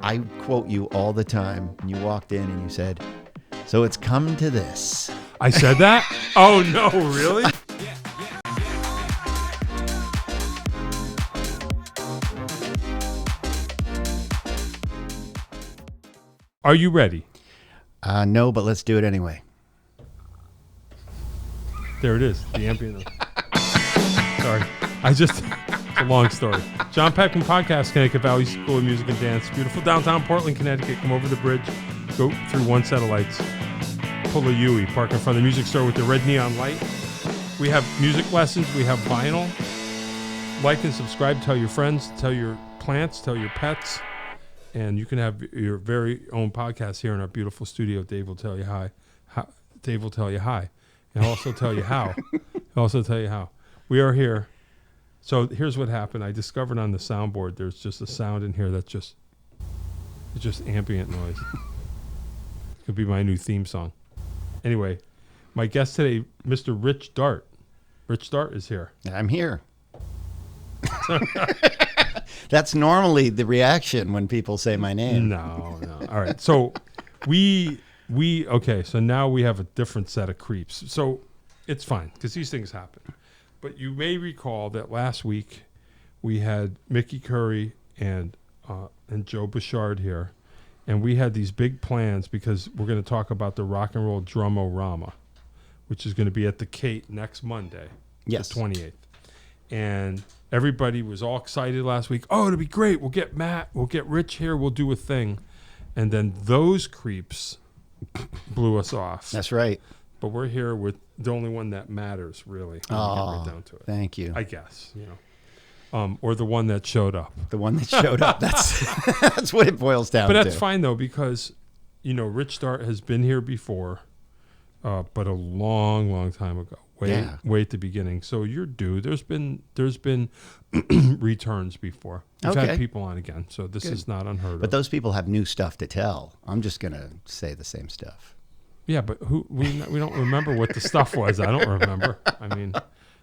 I quote you all the time. And you walked in and you said, "So it's come to this." I said that? Oh, no, really? Are you ready? No, but let's do it anyway. There it is, the ambient. Sorry. It's a long story. Jon Peckman Podcast, Connecticut Valley School of Music and Dance. Beautiful downtown Portland, Connecticut. Come over the bridge, go through one set of lights, pull a Yui, park in front of the music store with the red neon light. We have music lessons. We have vinyl. Like and subscribe. Tell your friends. Tell your plants. Tell your pets. And you can have your very own podcast here in our beautiful studio. Dave will tell you hi. Dave will tell you hi. And I'll also tell you how. We are here. So here's what happened. I discovered on the soundboard there's just a sound in here that's just ambient noise. It could be my new theme song. Anyway, my guest today, Mr. Rich Dart. Rich Dart is here. I'm here. That's normally the reaction when people say my name. No. All right. So so now we have a different set of creeps. So it's fine because these things happen. But you may recall that last week we had Mickey Curry and Joe Bouchard here, and we had these big plans because we're going to talk about the Rock and Roll Drum-O-Rama, which is going to be at the Kate next Monday, yes, the 28th. And everybody was all excited last week. Oh, it'll be great. We'll get Matt. We'll get Rich here. We'll do a thing. And then those creeps blew us off. That's right. But we're here with the only one that matters, really. When we get right down to it. Thank you. I guess, or the one that showed up. The one that showed up. That's what it boils down to. But that's fine, though, because, Rich Dart has been here before, but a long, long time ago. Way at the beginning. So you're due. There's been returns before. We've had people on again, so this is not unheard of. But those people have new stuff to tell. I'm just going to say the same stuff. Yeah, but we don't remember what the stuff was. I don't remember. I mean,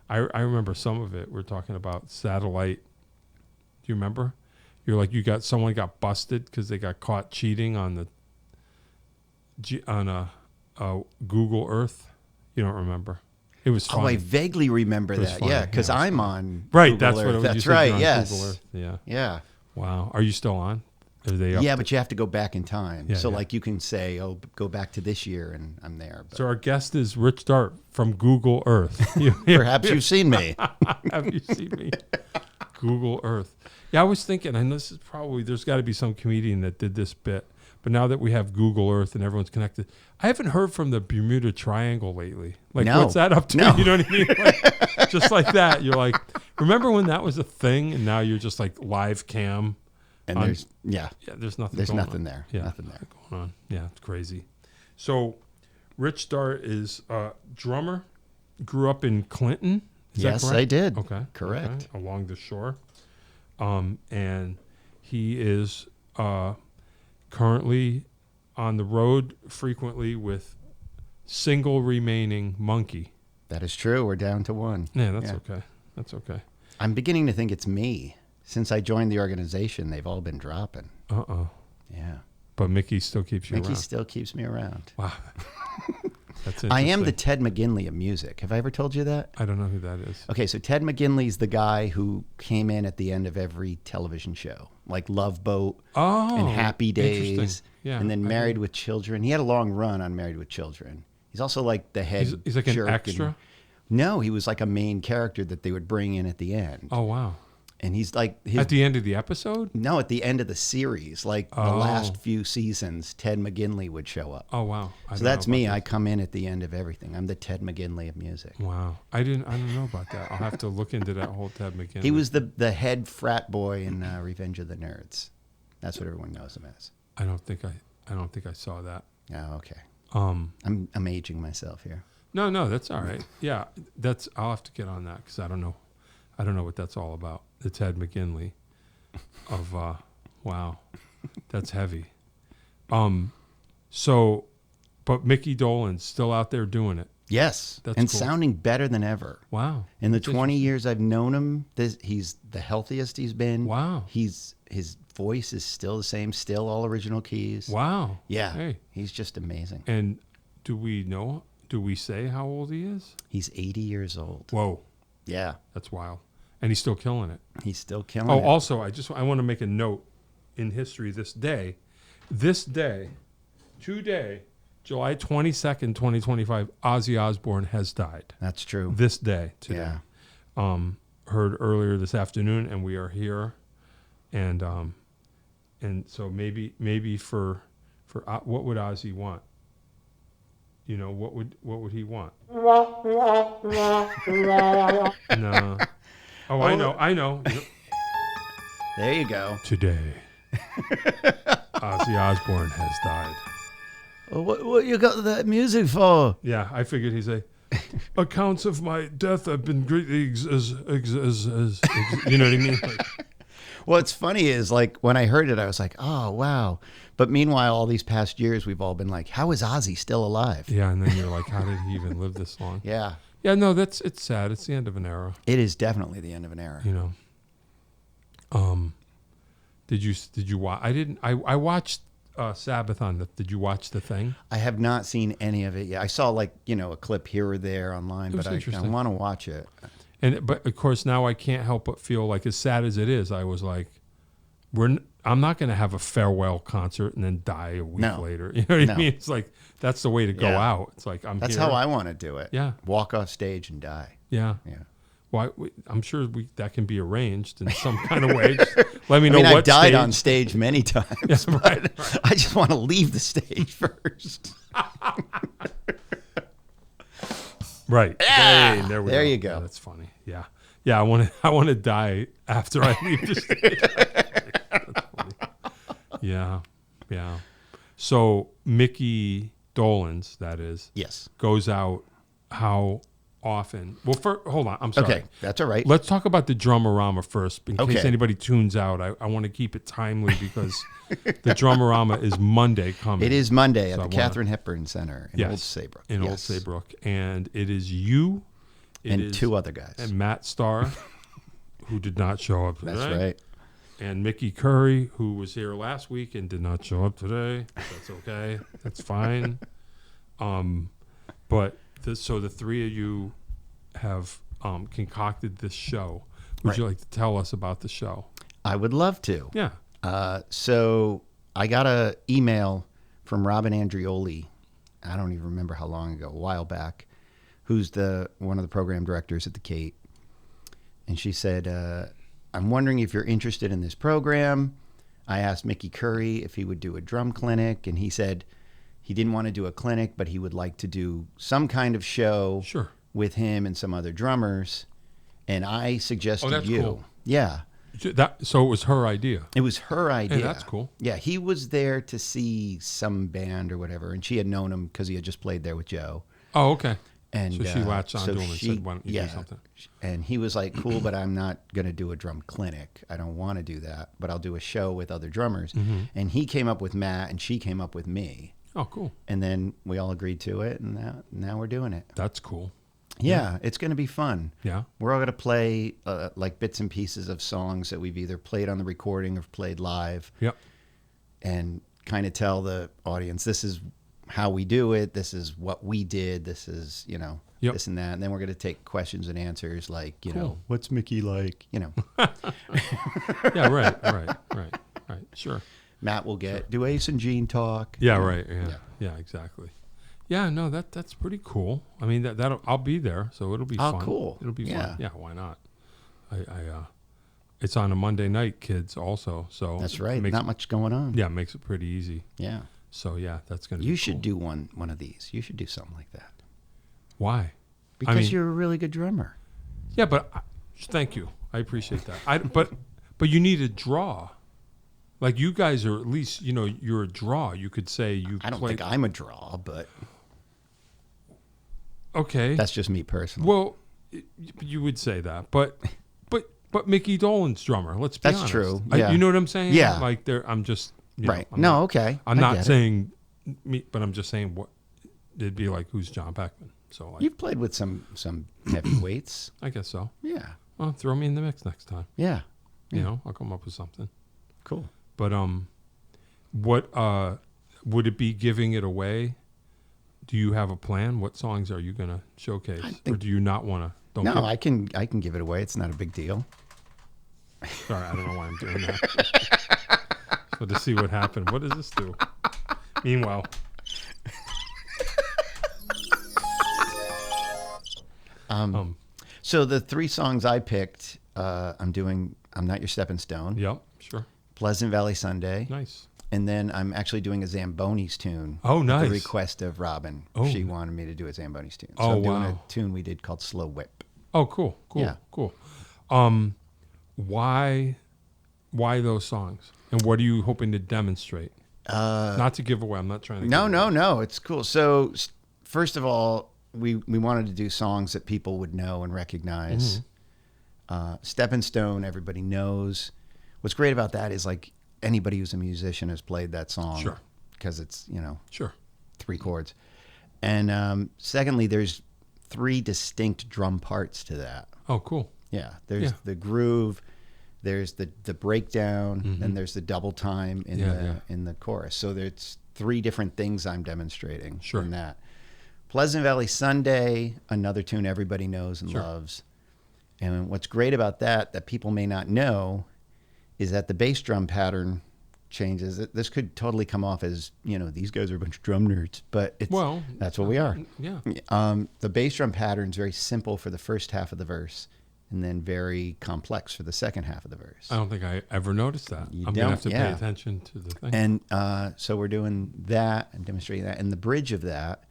I remember some of it. We're talking about satellite. Do you remember? You're like someone got busted because they got caught cheating on Google Earth. You don't remember? It was funny. Oh, I vaguely remember that. Funny. Yeah, because I'm on right. Google That's Earth. what it was. That's right. Yes. Google Earth. Yeah. Yeah. Wow. Are you still on? Are they up but you have to go back in time. Yeah, so yeah. like you can say, "Oh, go back to this year," and I'm there. But. So our guest is Rich Dart from Google Earth. Perhaps you've seen me. Have you seen me? Google Earth. Yeah, I was thinking, and this is probably there's got to be some comedian that did this bit. But now that we have Google Earth and everyone's connected, I haven't heard from the Bermuda Triangle lately. Like, what's that up to? No. You know what I mean? Like, just like that. You're like, remember when that was a thing? And now you're just like live cam. And there's nothing. There's nothing there. Yeah, nothing there going on. Yeah, it's crazy. So, Rich Dart is a drummer. Grew up in Clinton. Is yes, that correct? I did. Okay, correct. Okay. Along the shore, and he is currently on the road frequently with single remaining Monkee. That is true. We're down to one. Yeah, okay. That's okay. I'm beginning to think it's me. Since I joined the organization, they've all been dropping. Yeah. But Mickey still keeps you around. Mickey still keeps me around. Wow. That's interesting. I am the Ted McGinley of music. Have I ever told you that? I don't know who that is. Okay, so Ted McGinley's the guy who came in at the end of every television show, like Love Boat and Happy Days, and then Married with Children. He had a long run on Married with Children. He's also like the head He's like an extra? No, he was like a main character that they would bring in at the end. Oh, wow. And he's like... At the end of the episode? No, at the end of the series. Like the last few seasons, Ted McGinley would show up. Oh, wow. So that's me. I come in at the end of everything. I'm the Ted McGinley of music. Wow. I don't know about that. I'll have to look into that whole Ted McGinley. He was the head frat boy in Revenge of the Nerds. That's what everyone knows him as. I don't think I saw that. Oh, okay. I'm aging myself here. No, that's all right. Yeah, I'll have to get on that because I don't know what that's all about. The Ted McGinley of wow, that's heavy. So, but Mickey Dolenz still out there doing it. Yes, that's and cool. Sounding better than ever. Wow. In the 20 years I've known him, he's the healthiest he's been. Wow. His voice is still the same, still all original keys. Wow. Yeah. Hey. He's just amazing. And do we say how old he is? He's 80 years old. Whoa. Yeah. That's wild. And he's still killing it. He's still killing it. Oh, also, I want to make a note in history today, today, July 22nd, 2025, Ozzy Osbourne has died. That's true. This day, today. Yeah. Heard earlier this afternoon, and we are here. And so maybe for what would Ozzy want? You know, what would he want? No. Oh, I know. There you go. Today, Ozzy Osbourne has died. What you got that music for? Yeah, I figured he'd say, accounts of my death have been greatly you know what I mean? Like, what's funny is, like, when I heard it, I was like, oh, wow. But meanwhile, all these past years, we've all been like, how is Ozzy still alive? yeah, and then you're like, how did he even live this long? Yeah. Yeah, no, it's sad. It's the end of an era. It is definitely the end of an era. You know. Did you watch? I watched Sabbath on the. Did you watch the thing? I have not seen any of it yet. I saw, like, a clip here or there online, but I want to watch it. But of course now I can't help but feel like, as sad as it is, I was like, I'm not going to have a farewell concert and then die a week later. You know what I mean? It's like, that's the way to go out. It's like, That's how I want to do it. Yeah. Walk off stage and die. Yeah. Yeah. Well, I'm sure that can be arranged in some kind of way. Just let me know what I've died stage. on stage many times. Yeah, right. I just want to leave the stage first. Right. Yeah. Hey, there you go. Yeah, that's funny. Yeah. Yeah, I want to die after I leave the stage. That's funny. Yeah. Yeah. So Mickey Dolenz, that is, Yes. goes out how often? Well, hold on. I'm sorry. Okay, that's all right. Let's talk about the Drummerama first, in case Okay. anybody tunes out. I want to keep it timely because the Drummerama is Monday coming. It is Monday at So the Katharine Hepburn Center in Old Saybrook. In Old Saybrook. And it is you. And two other guys. And Matt Starr, who did not show up today. That's right. And Mickey Curry, who was here last week and did not show up today. That's okay. That's fine. So the three of you have concocted this show. Would you like to tell us about the show? I would love to. Yeah. So I got an email from Robin Andrioli, I don't even remember how long ago, a while back, who's one of the program directors at the Kate. And she said, I'm wondering if you're interested in this program. I asked Mickey Curry if he would do a drum clinic, and he said he didn't want to do a clinic, but he would like to do some kind of show with him and some other drummers. And I suggested you. Cool. Yeah. So it was her idea. It was her idea. Hey, that's cool. Yeah, he was there to see some band or whatever, and she had known him because he had just played there with Joe. Oh, okay. And so she latched onto him and said, why don't you do something? And he was like, cool, but I'm not going to do a drum clinic. I don't want to do that, but I'll do a show with other drummers. Mm-hmm. And he came up with Matt, and she came up with me. Oh, cool. And then we all agreed to it, and now we're doing it. That's cool. Yeah, it's going to be fun. Yeah. We're all going to play like bits and pieces of songs that we've either played on the recording or played live. Yep. And kind of tell the audience, this is how we do it. This is what we did. This is, this and that. And then we're going to take questions and answers like, what's Mickey like? Yeah, right. Sure. Matt will do Ace and Gene talk. Yeah, right. Yeah, exactly. Yeah, no, that's pretty cool. I mean, that'll I'll be there, so it'll be fun. Oh, cool. It'll be fun. Yeah, why not? It's on a Monday night, kids, also. So that's right. Not much going on. Yeah, it makes it pretty easy. Yeah. So yeah, that's gonna. You be should do one of these. You should do something like that. Why? Because you're a really good drummer. Yeah, but thank you. I appreciate that. But you need a draw. Like you guys are at least, you're a draw. You could say you. I don't think I'm a draw, but. Okay. That's just me personally. Well, you would say that, but Mickey Dolenz drummer. Let's be honest. That's true. Yeah. You know what I'm saying? Yeah. Like I'm just. Right. Okay. I'm not saying me, but I'm just saying what it'd be like. Who's Jon Peckman? So you've played with some heavyweights. I guess so. Yeah. Well, throw me in the mix next time. Yeah. I'll come up with something. Cool. But what would it be giving it away? Do you have a plan? What songs are you going to showcase, or do you not want to? No, I can give it away. It's not a big deal. Sorry, I don't know why I'm doing that. So to see what happened. What does this do? Meanwhile. So the 3 songs I picked, I'm doing I'm Not Your Stepping Stone. Yep, sure. Pleasant Valley Sunday. Nice. And then I'm actually doing a Zambonis tune. Oh, nice. At the request of Robin. Oh. She wanted me to do a Zambonis tune. So I'm doing a tune we did called Slow Whip. Oh, cool. Yeah. Cool. Why those songs? And what are you hoping to demonstrate? Not to give away. I'm not trying to. No. It's cool. So first of all, we wanted to do songs that people would know and recognize. Stepping Stone, everybody knows. What's great about that is like anybody who's a musician has played that song. Sure. Because it's, Sure. 3 chords. And secondly, there's 3 distinct drum parts to that. Oh, cool. Yeah. There's the groove, there's the breakdown, and there's the double time in the chorus. So there's 3 different things I'm demonstrating in that. Pleasant Valley Sunday, another tune everybody knows and loves. And what's great about that people may not know, is that the bass drum pattern changes. This could totally come off as, these guys are a bunch of drum nerds, but that's what we are. Yeah. The bass drum pattern is very simple for the first half of the verse, and then very complex for the second half of the verse. I don't think I ever noticed that. I'm going to have to pay attention to the thing. And so we're doing that and demonstrating that. And the bridge of that,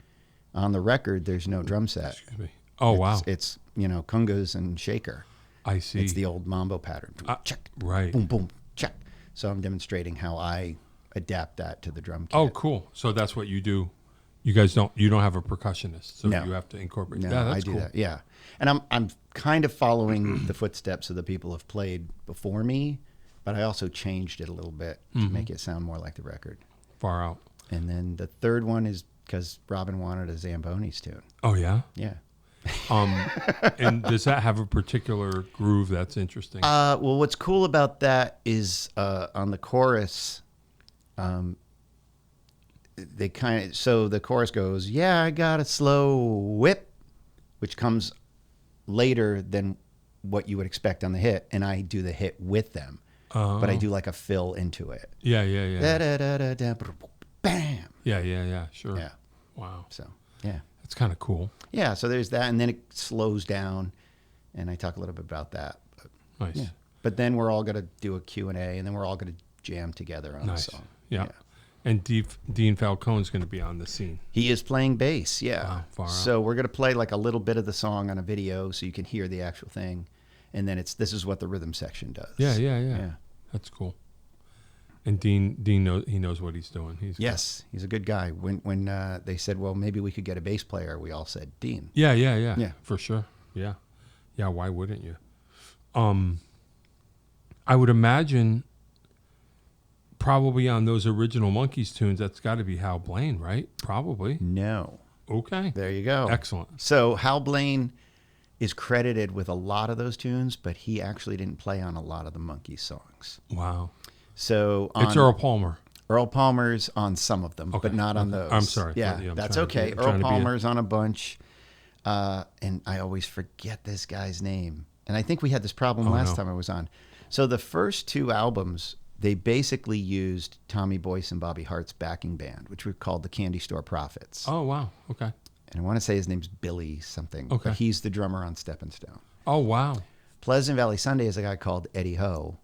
on the record, there's no drum set. Excuse me. Oh, wow. It's congas and shaker. I see. It's the old mambo pattern. Check. Right. Boom, boom, check. So I'm demonstrating how I adapt that to the drum kit. Oh, cool. So that's what you do. You guys don't have a percussionist, so No. you have to incorporate. No, Yeah, that's I do cool. that. Yeah. And I'm kind of following the footsteps of the people who have played before me, but I also changed it a little bit to make it sound more like the record. Far out. And then the third one is because Robin wanted a Zambonis tune. Oh, yeah? Yeah. And does that have a particular groove that's interesting? Well, what's cool about that is on the chorus, so the chorus goes, yeah, I got a slow whip, which comes later than what you would expect on the hit, and I do the hit with them, but I do like a fill into it. Yeah. Bam. Yeah. Sure. Yeah. Wow. So yeah. That's kind of cool. Yeah, so there's that, and then it slows down, and I talk a little bit about that. But, Nice. yeah. But then we're all going to do a Q&A, and then we're all going to jam together on the song. Yeah. And Dean Falcone's going to be on the scene. He is playing bass, yeah. Wow, far out. So we're going to play like a little bit of the song on a video so you can hear the actual thing, and then this is what the rhythm section does. Yeah. That's cool. And Dean knows what he's doing. He's a good guy. When they said, well, maybe we could get a bass player, we all said Dean. Yeah, for sure. Yeah. Why wouldn't you? I would imagine probably on those original Monkees tunes, that's got to be Hal Blaine, right? Probably. No. Okay. There you go. Excellent. So Hal Blaine is credited with a lot of those tunes, but he actually didn't play on a lot of the Monkees songs. Wow. So it's Earl Palmer. Earl Palmer's on some of them, but not on those. I'm sorry. Yeah, that's okay. Earl Palmer's on a bunch, and I always forget this guy's name. And I think we had this problem last time I was on. So the first 2 albums, they basically used Tommy Boyce and Bobby Hart's backing band, which we called the Candy Store Prophets. Oh, wow. Okay. And I want to say his name's Billy something. Okay. But he's the drummer on Steppin' Stone. Oh, wow. Pleasant Valley Sunday is a guy called Eddie Ho,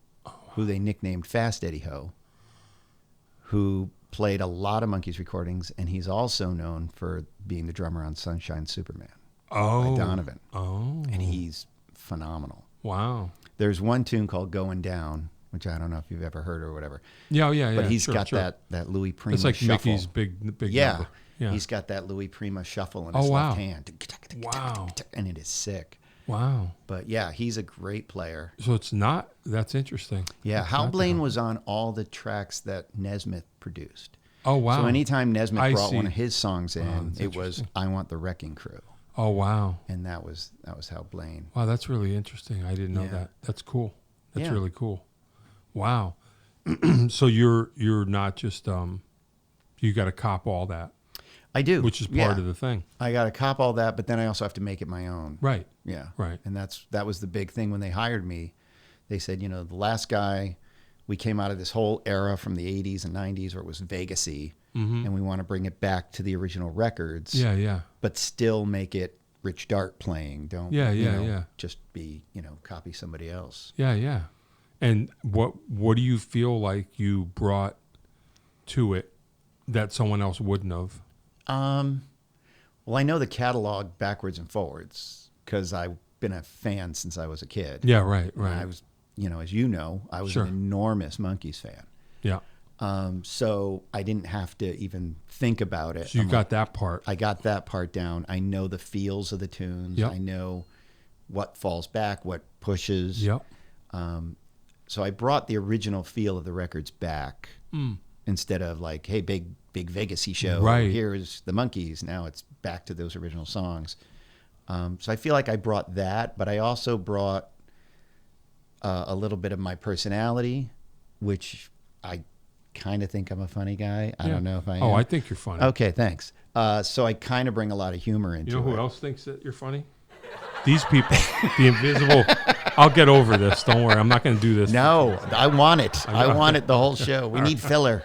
who they nicknamed Fast Eddie Ho, who played a lot of Monkees recordings, and he's also known for being the drummer on Sunshine Superman by Donovan. Oh. And he's phenomenal. Wow. There's one tune called Going Down, which I don't know if you've ever heard or whatever. Yeah. But he's got that Louis Prima it's like shuffle. Mickey's big number. Yeah. He's got that Louis Prima shuffle in his left hand. Wow. And it is sick. Wow. But yeah, he's a great player. So that's interesting. Yeah, Hal Blaine was on all the tracks that Nesmith produced. Oh, wow. So anytime Nesmith brought one of his songs in, it was I Want the Wrecking Crew. Oh, wow. And that was Hal Blaine. Wow, that's really interesting. I didn't know that. That's cool. That's really cool. Wow. So you're not just you got to cop all that. I do, which is part of the thing. I got to cop all that, but then I also have to make it my own. Right. Yeah. Right. And that was the big thing when they hired me. They said, the last guy, we came out of this whole era from the 80s and 90s where it was Vegas-y, and we want to bring it back to the original records. Yeah, yeah. But still make it Rich Dart playing. Don't just be, copy somebody else. Yeah, yeah. And what do you feel like you brought to it that someone else wouldn't have? Well, I know the catalog backwards and forwards because I've been a fan since I was a kid. Yeah, right. I was, as I was an enormous Monkees fan. Yeah. So I didn't have to even think about it. So you got that part. I got that part down. I know the feels of the tunes. Yep. I know what falls back, what pushes. Yep. So I brought the original feel of the records back instead of like, hey, big Vegas-y show. Right. Here's the Monkees. Now it's back to those original songs. So I feel like I brought that, but I also brought a little bit of my personality, which I kind of think I'm a funny guy. I don't know if I am. Oh, I think you're funny. Okay, thanks. So I kind of bring a lot of humor into it. You know who else thinks that you're funny? These people, the invisible. I'll get over this. Don't worry. I'm not going to do this. No, I want it. I want it the whole show. We need filler.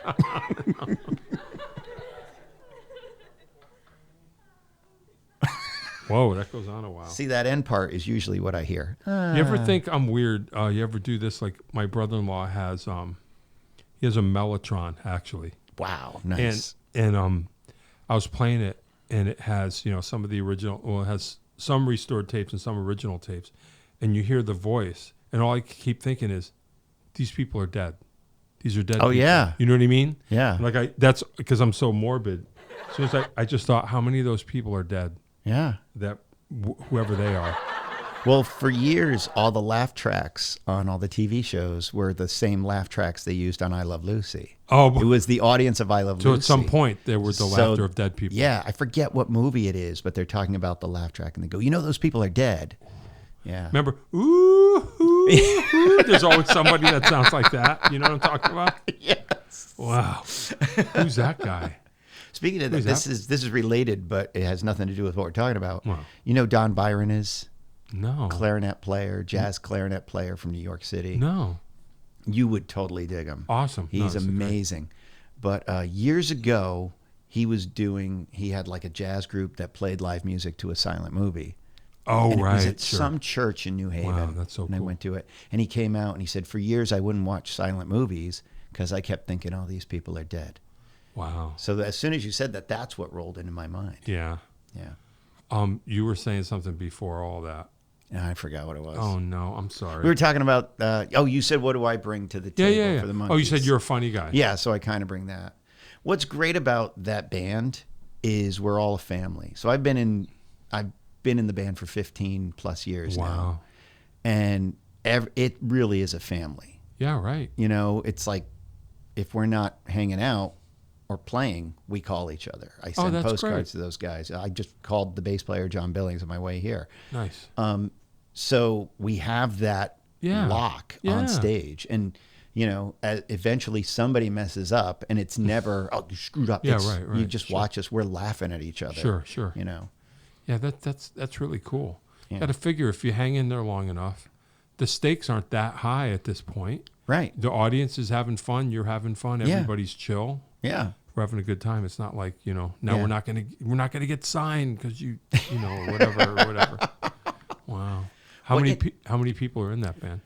Whoa, that goes on a while. See, that end part is usually what I hear. You ever think I'm weird? You ever do this? Like my brother-in-law has, he has a Mellotron actually. Wow, nice. And I was playing it, and it has some of the original. Well, it has some restored tapes and some original tapes, and you hear the voice, and all I keep thinking is, these people are dead. These are dead. Oh people. yeah, you know what I mean? Yeah. Like that's because I'm so morbid. As soon as I just thought, how many of those people are dead? Yeah. That whoever they are. Well, for years, all the laugh tracks on all the TV shows were the same laugh tracks they used on I Love Lucy. Oh, it was the audience of I Love Lucy. So at some point, there was the laughter of dead people. Yeah, I forget what movie it is, but they're talking about the laugh track, and they go, those people are dead. Yeah. Remember, ooh, ooh, ooh. There's always somebody that sounds like that. You know what I'm talking about? Yes. Wow. Who's that guy? Speaking of that, this is related, but it has nothing to do with what we're talking about. Wow. You know Don Byron is? No. Clarinet player, jazz clarinet player from New York City. No. You would totally dig him. Awesome. He's amazing. But years ago, he had like a jazz group that played live music to a silent movie. Oh, and right. It was at some church in New Haven. Wow, that's so cool. And I went to it. And he came out and he said, for years I wouldn't watch silent movies because I kept thinking, oh, these people are dead. Wow. So as soon as you said that, that's what rolled into my mind. Yeah. Yeah. You were saying something before all that. Yeah, I forgot what it was. Oh, no. I'm sorry. We were talking about, you said, what do I bring to the table for the Monkees? Oh, you said you're a funny guy. Yeah, so I kind of bring that. What's great about that band is we're all a family. So I've been in the band for 15 plus years now. And it really is a family. Yeah, right. It's like if we're not hanging out or playing, we call each other. I send postcards to those guys. I just called the bass player, John Billings, on my way here. Nice. So we have that lock on stage. And, eventually somebody messes up and it's never, oh, you screwed up. Yeah, right. You just watch us. We're laughing at each other. Sure. Yeah, that's really cool. Yeah. Got to figure if you hang in there long enough, the stakes aren't that high at this point. Right. The audience is having fun. You're having fun. Everybody's chill. Yeah. We're having a good time. It's not like, now we're not gonna get signed because whatever. Wow. How many people are in that band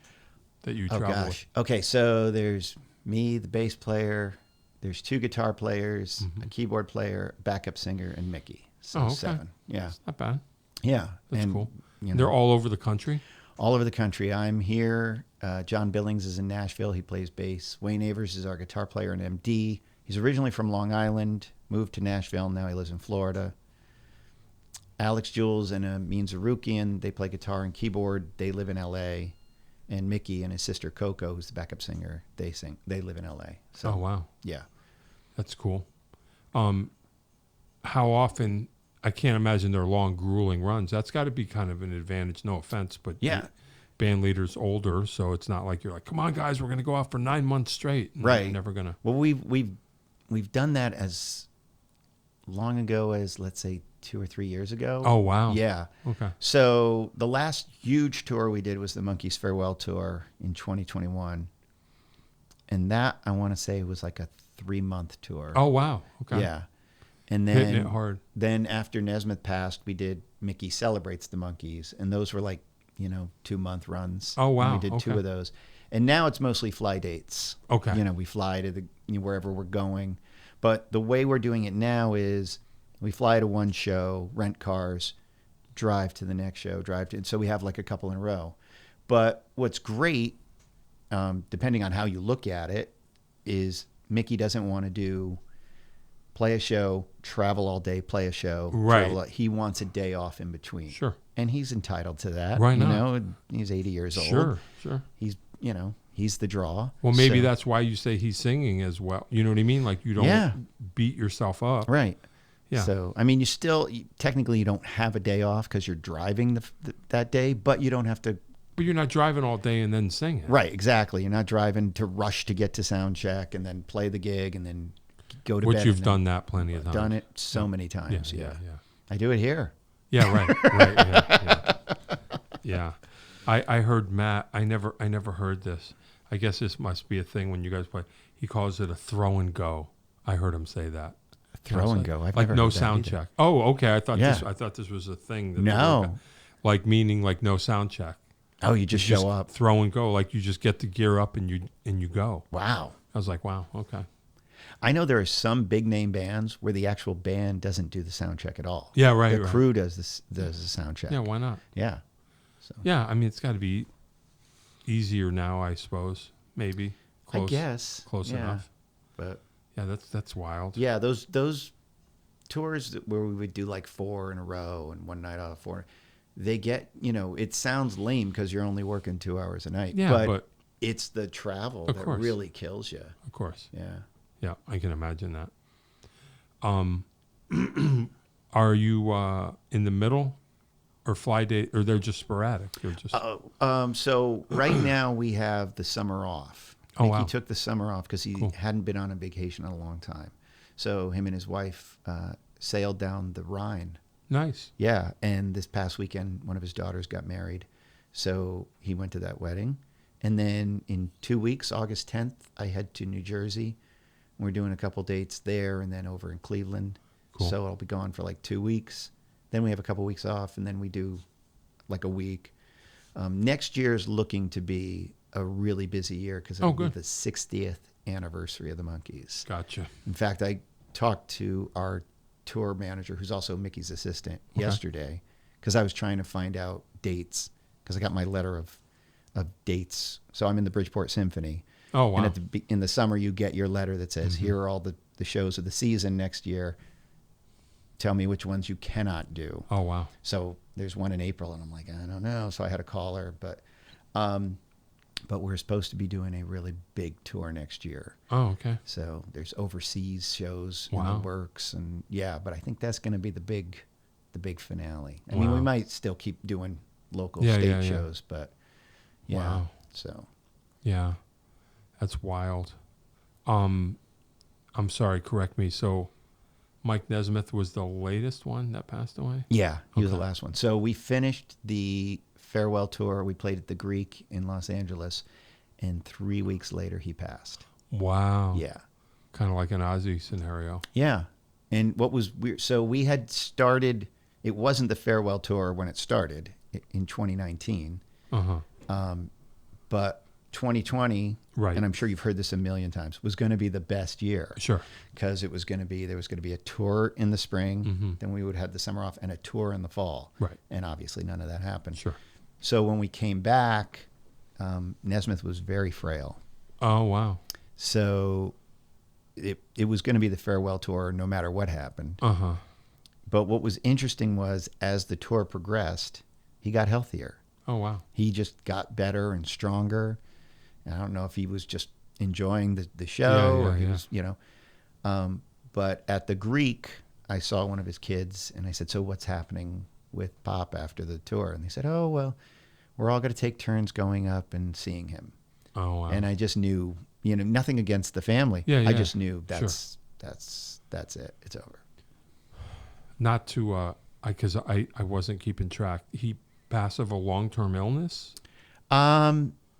that you travel with? Okay, so there's me, the bass player. There's 2 guitar players, a keyboard player, backup singer, and Mickey. So 7. Yeah. It's not bad. Yeah. That's cool. They're all over the country? All over the country. I'm here. John Billings is in Nashville. He plays bass. Wayne Avers is our guitar player and MD. He's originally from Long Island, moved to Nashville. Now he lives in Florida. Alex Jules and Amin Zarukian, they play guitar and keyboard. They live in L.A. And Mickey and his sister Coco, who's the backup singer, they live in L.A. So, oh, wow. Yeah. That's cool. How often, I can't imagine they're long, grueling runs. That's got to be kind of an advantage, no offense, but band leader's older, so it's not like you're like, come on, guys, we're going to go out for 9 months straight. And right. You're never going to. Well, we've done that as long ago as, let's say, 2 or 3 years ago. Oh, wow. Yeah. Okay. So the last huge tour we did was the Monkees Farewell Tour in 2021. And that, I want to say, was like a 3-month tour. Oh, wow. Okay. Yeah. And Hitting it hard. Then after Nesmith passed, we did Mickey Celebrates the Monkees. And those were like, 2-month runs. Oh, wow. And we did 2 of those. And now it's mostly fly dates. Okay. We fly to wherever we're going. But the way we're doing it now is we fly to one show, rent cars, drive to the next show, so we have like a couple in a row. But what's great, depending on how you look at it, is Mickey doesn't want to play a show, travel all day, play a show. Right. He wants a day off in between. Sure. And he's entitled to that. Right now. He's 80 years old. Sure. He's the draw. Well, maybe that's why you say he's singing as well. You know what I mean? Like you don't beat yourself up. Right. Yeah. So, I mean, technically you don't have a day off because you're driving that day, but you don't have to. But you're not driving all day and then singing. Right, exactly. You're not driving to rush to get to sound check and then play the gig and then go to bed. Which you've done that plenty of times. Done it so many times. Yeah. I do it here. Yeah, right. Yeah. I heard Matt. I never heard this. I guess this must be a thing when you guys play. He calls it a throw and go. I heard him say that. Throw and go. I've like never no heard that sound either. check. Oh, okay. I thought this was a thing. That No. Like meaning like no sound check. Oh, you just show up. Throw and go. Like you just get the gear up and you go. Wow. I was like, wow, okay. I know there are some big name bands where the actual band doesn't do the sound check at all. Yeah, right. The crew does the sound check. Yeah, why not? Yeah. So. Yeah, I mean it's got to be easier now, I suppose. Maybe. I guess. Close enough. But yeah, that's wild. Yeah, those tours where we would do like 4 in a row and one night off 4, they get, it sounds lame because you're only working 2 hours a night. Yeah, but it's the travel that really kills you. Of course. Yeah. Yeah, I can imagine that. Are you in the middle or fly date, or they're just sporadic? They're just so right now we have the summer off. Oh, wow. He took the summer off because he hadn't been on a vacation in a long time. So him and his wife sailed down the Rhine. Nice. Yeah, and this past weekend, one of his daughters got married. So he went to that wedding. And then in 2 weeks, August 10th, I head to New Jersey. We're doing a couple dates there and then over in Cleveland. Cool. So I'll be gone for like 2 weeks. Then we have a couple weeks off, and then we do like a week. Next year is looking to be a really busy year because it'll be the 60th anniversary of the Monkees. Gotcha. In fact, I talked to our tour manager, who's also Mickey's assistant, yesterday, because I was trying to find out dates because I got my letter of dates. So I'm in the Bridgeport Symphony. Oh, wow. And in the summer, you get your letter that says, here are all the shows of the season next year. Tell me which ones you cannot do. Oh, wow. So there's one in April, and I'm like, I don't know. So I had to call her. But we're supposed to be doing a really big tour next year. Oh, okay. So there's overseas shows in Wow. the works. And yeah, but I think that's going to be the big finale. I mean, we might still keep doing local state shows, but yeah. Wow. So. Yeah. That's wild. I'm sorry, correct me. So Mike Nesmith was the latest one that passed away? Yeah, he was the last one. So we finished the farewell tour. We played at the Greek in Los Angeles, and 3 weeks later he passed. Wow. Yeah. Kind of like an Ozzy scenario. Yeah. And what was weird, so we had started, it wasn't the farewell tour when it started in 2019. But 2020, right, and I'm sure you've heard this a million times, was going to be the best year. Sure. Because there was going to be a tour in the spring, then we would have the summer off, and a tour in the fall. Right. And obviously none of that happened. Sure. So when we came back, Nesmith was very frail. Oh, wow. So it was going to be the farewell tour no matter what happened. But what was interesting was as the tour progressed, he got healthier. Oh, wow. He just got better and stronger. And I don't know if he was just enjoying the show or he was, but at the Greek, I saw one of his kids and I said, so what's happening with Pop after the tour? And they said, oh, well, we're all going to take turns going up and seeing him. Oh, wow. And I just knew, nothing against the family. Yeah, yeah. I just knew that's it. It's over. Not to, because I wasn't keeping track. He passed of a long-term illness?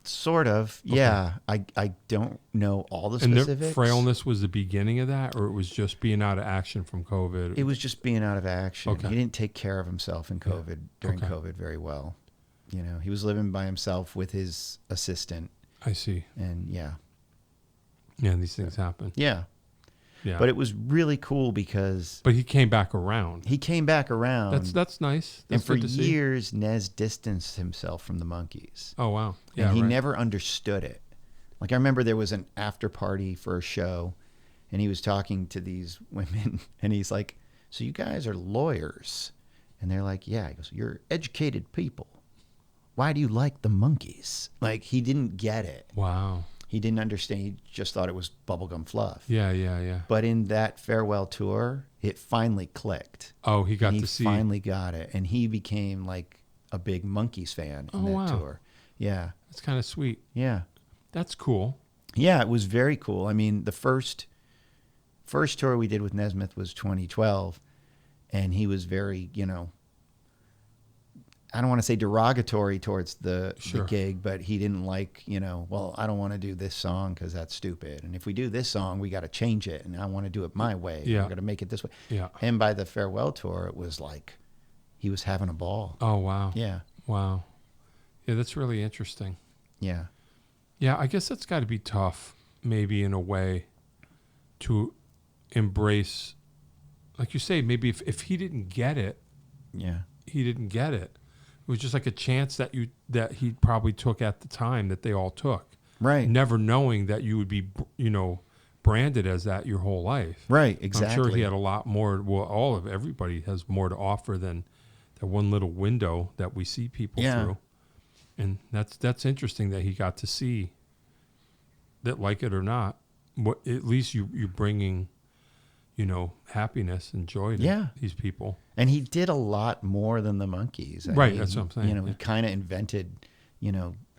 Sort of. Okay. Yeah. I don't know all the specifics. specifics. And the frailness was the beginning of that, or it was just being out of action from COVID? It was just being out of action. Okay. He didn't take care of himself in COVID, during COVID very well. He was living by himself with his assistant. I see. And Yeah, these things happen. Yeah. Yeah. But it was really cool because... But he came back around. That's nice. And for years, Nez distanced himself from the Monkees. Oh, wow. Yeah, and he never understood it. Like, I remember there was an after party for a show, and he was talking to these women, and he's like, so you guys are lawyers? And they're like, yeah. He goes, you're educated people. Why do you like the Monkees? Like, he didn't get it. Wow. He didn't understand. He just thought it was bubblegum fluff. Yeah. But in that farewell tour, it finally clicked. Oh, he got to see. He finally got it. And he became like a big Monkees fan in that tour. Yeah. That's kind of sweet. Yeah. That's cool. Yeah, it was very cool. I mean, the first tour we did with Nesmith was 2012. And he was very, I don't want to say derogatory towards the gig, but he didn't like, well, I don't want to do this song because that's stupid. And if we do this song, we got to change it. And I want to do it my way. Yeah. We're going to make it this way. Yeah. And by the farewell tour, it was like he was having a ball. Oh, wow. Yeah. Wow. Yeah, that's really interesting. Yeah. Yeah, I guess that's got to be tough, maybe in a way, to embrace, like you say, maybe if he didn't get it, he didn't get it. It was just like a chance that he probably took at the time that they all took. Right. Never knowing that you would be, branded as that your whole life. Right, exactly. I'm sure he had a lot more, everybody has more to offer than that one little window that we see people through. And that's interesting that he got to see that, like it or not, at least you're bringing, happiness and joy to these people. And he did a lot more than the Monkees. Right, that's what I'm saying. He kind of invented,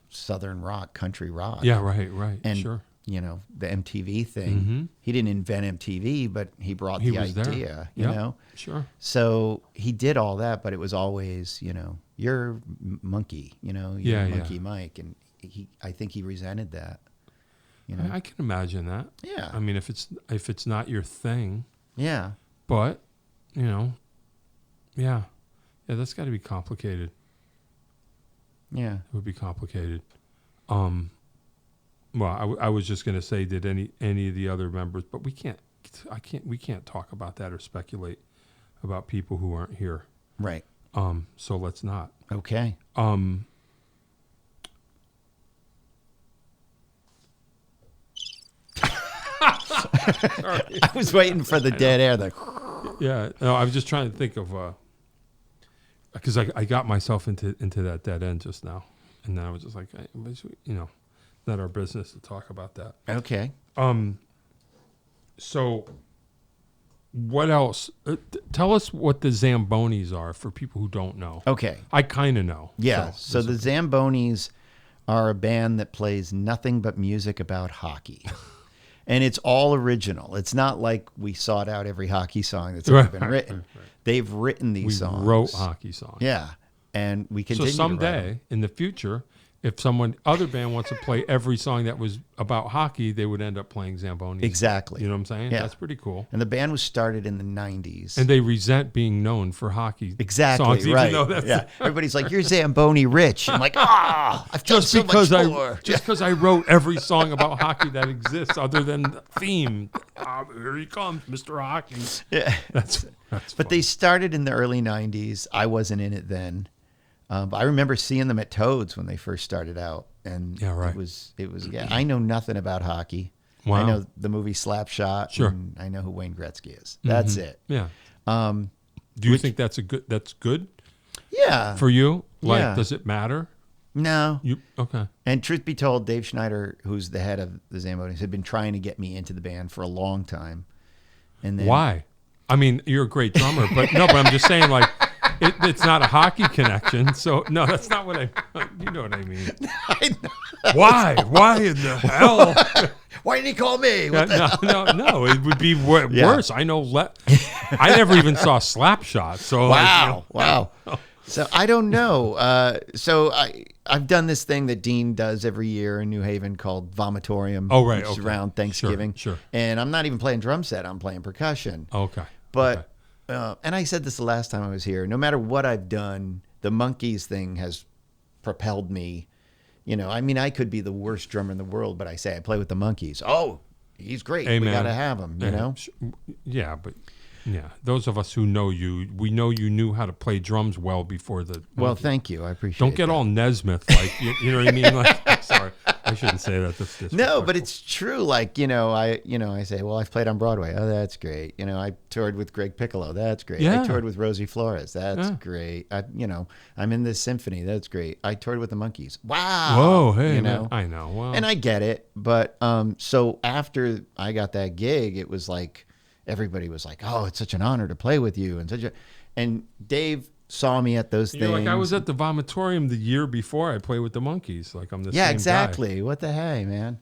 Southern rock, country rock. Yeah, right. And, sure. The MTV thing. He didn't invent MTV, but he brought the idea, you know? Sure. So he did all that, but it was always, you're Monkee, you're Monkee Mike. And I think he resented that. I can imagine that. Yeah. I mean, if it's not your thing. Yeah. But, yeah, that's got to be complicated. Yeah. It would be complicated. Well, I was just going to say, did any of the other members, but we can't talk about that or speculate about people who aren't here. Right. So let's not. Okay. I was waiting for the dead air. Yeah. No, I was just trying to think of, because I got myself into that dead end just now, and then I was just like, not our business to talk about that. Okay. So what else? Tell us what the Zambonis are for people who don't know. Okay. I kind of know. Yeah. So the Zambonis are a band that plays nothing but music about hockey. And it's all original. It's not like we sought out every hockey song that's ever been written. Right. They've written these songs. We wrote hockey songs. Yeah. And we continue to write them. So someday in the future, if other band wants to play every song that was about hockey, they would end up playing Zambonis. Exactly. You know what I'm saying? Yeah. That's pretty cool. And the band was started in the 90s. And they resent being known for hockey songs. Right. Even though Everybody's like, you're Zamboni Rich. I'm like, I've done so much more. Just because I wrote every song about hockey that exists other than the theme. Here he comes, Mr. Hockey. Yeah. That's but they started in the early 90s. I wasn't in it then. But I remember seeing them at Toads when they first started out, and it was. I know nothing about hockey. Wow. I know the movie Slapshot. Sure. And I know who Wayne Gretzky is. That's it. Yeah. Do you think that's good? Yeah. For you? Like, does it matter? No. Okay. And truth be told, Dave Schneider, who's the head of the Zambonis, had been trying to get me into the band for a long time. And then why? I mean, you're a great drummer, but I'm just saying, like, It's not a hockey connection. So no, that's not what you know what I mean. I know. Why in the hell? Why didn't he call me? What the hell? No. It would be worse. I know. I never even saw Slapshot. So wow. So I don't know. So I've done this thing that Dean does every year in New Haven called Vomitorium. Oh, right. Which is around Thanksgiving. Sure. And I'm not even playing drum set. I'm playing percussion. Okay. But, and I said this the last time I was here, no matter what I've done, the Monkees thing has propelled me. You know, I mean, I could be the worst drummer in the world, but I say I play with the Monkees. Oh, he's great. Hey, we man. got to have him, you know? Yeah, but... Yeah, those of us who know you, we know you knew how to play drums well before the. Well, thank you. I appreciate it. Don't get all Nesmith, like, you know what I mean? Like, sorry, I shouldn't say that. This no, but it's true. Like, I say, well, I've played on Broadway. Oh, that's great. You know, I toured with Greg Piccolo. That's great. Yeah. I toured with Rosie Flores. That's great. I'm in this symphony. That's great. I toured with the Monkees. Wow. Whoa, hey, you man. know? I know. Well, and I get it. But so after I got that gig, it was like, everybody was like, "Oh, it's such an honor to play with you," and Dave saw me at those things. Like, I was at the Vomitorium the year before I played with the Monkees. Like, I'm the same exactly. guy. What the hey, man?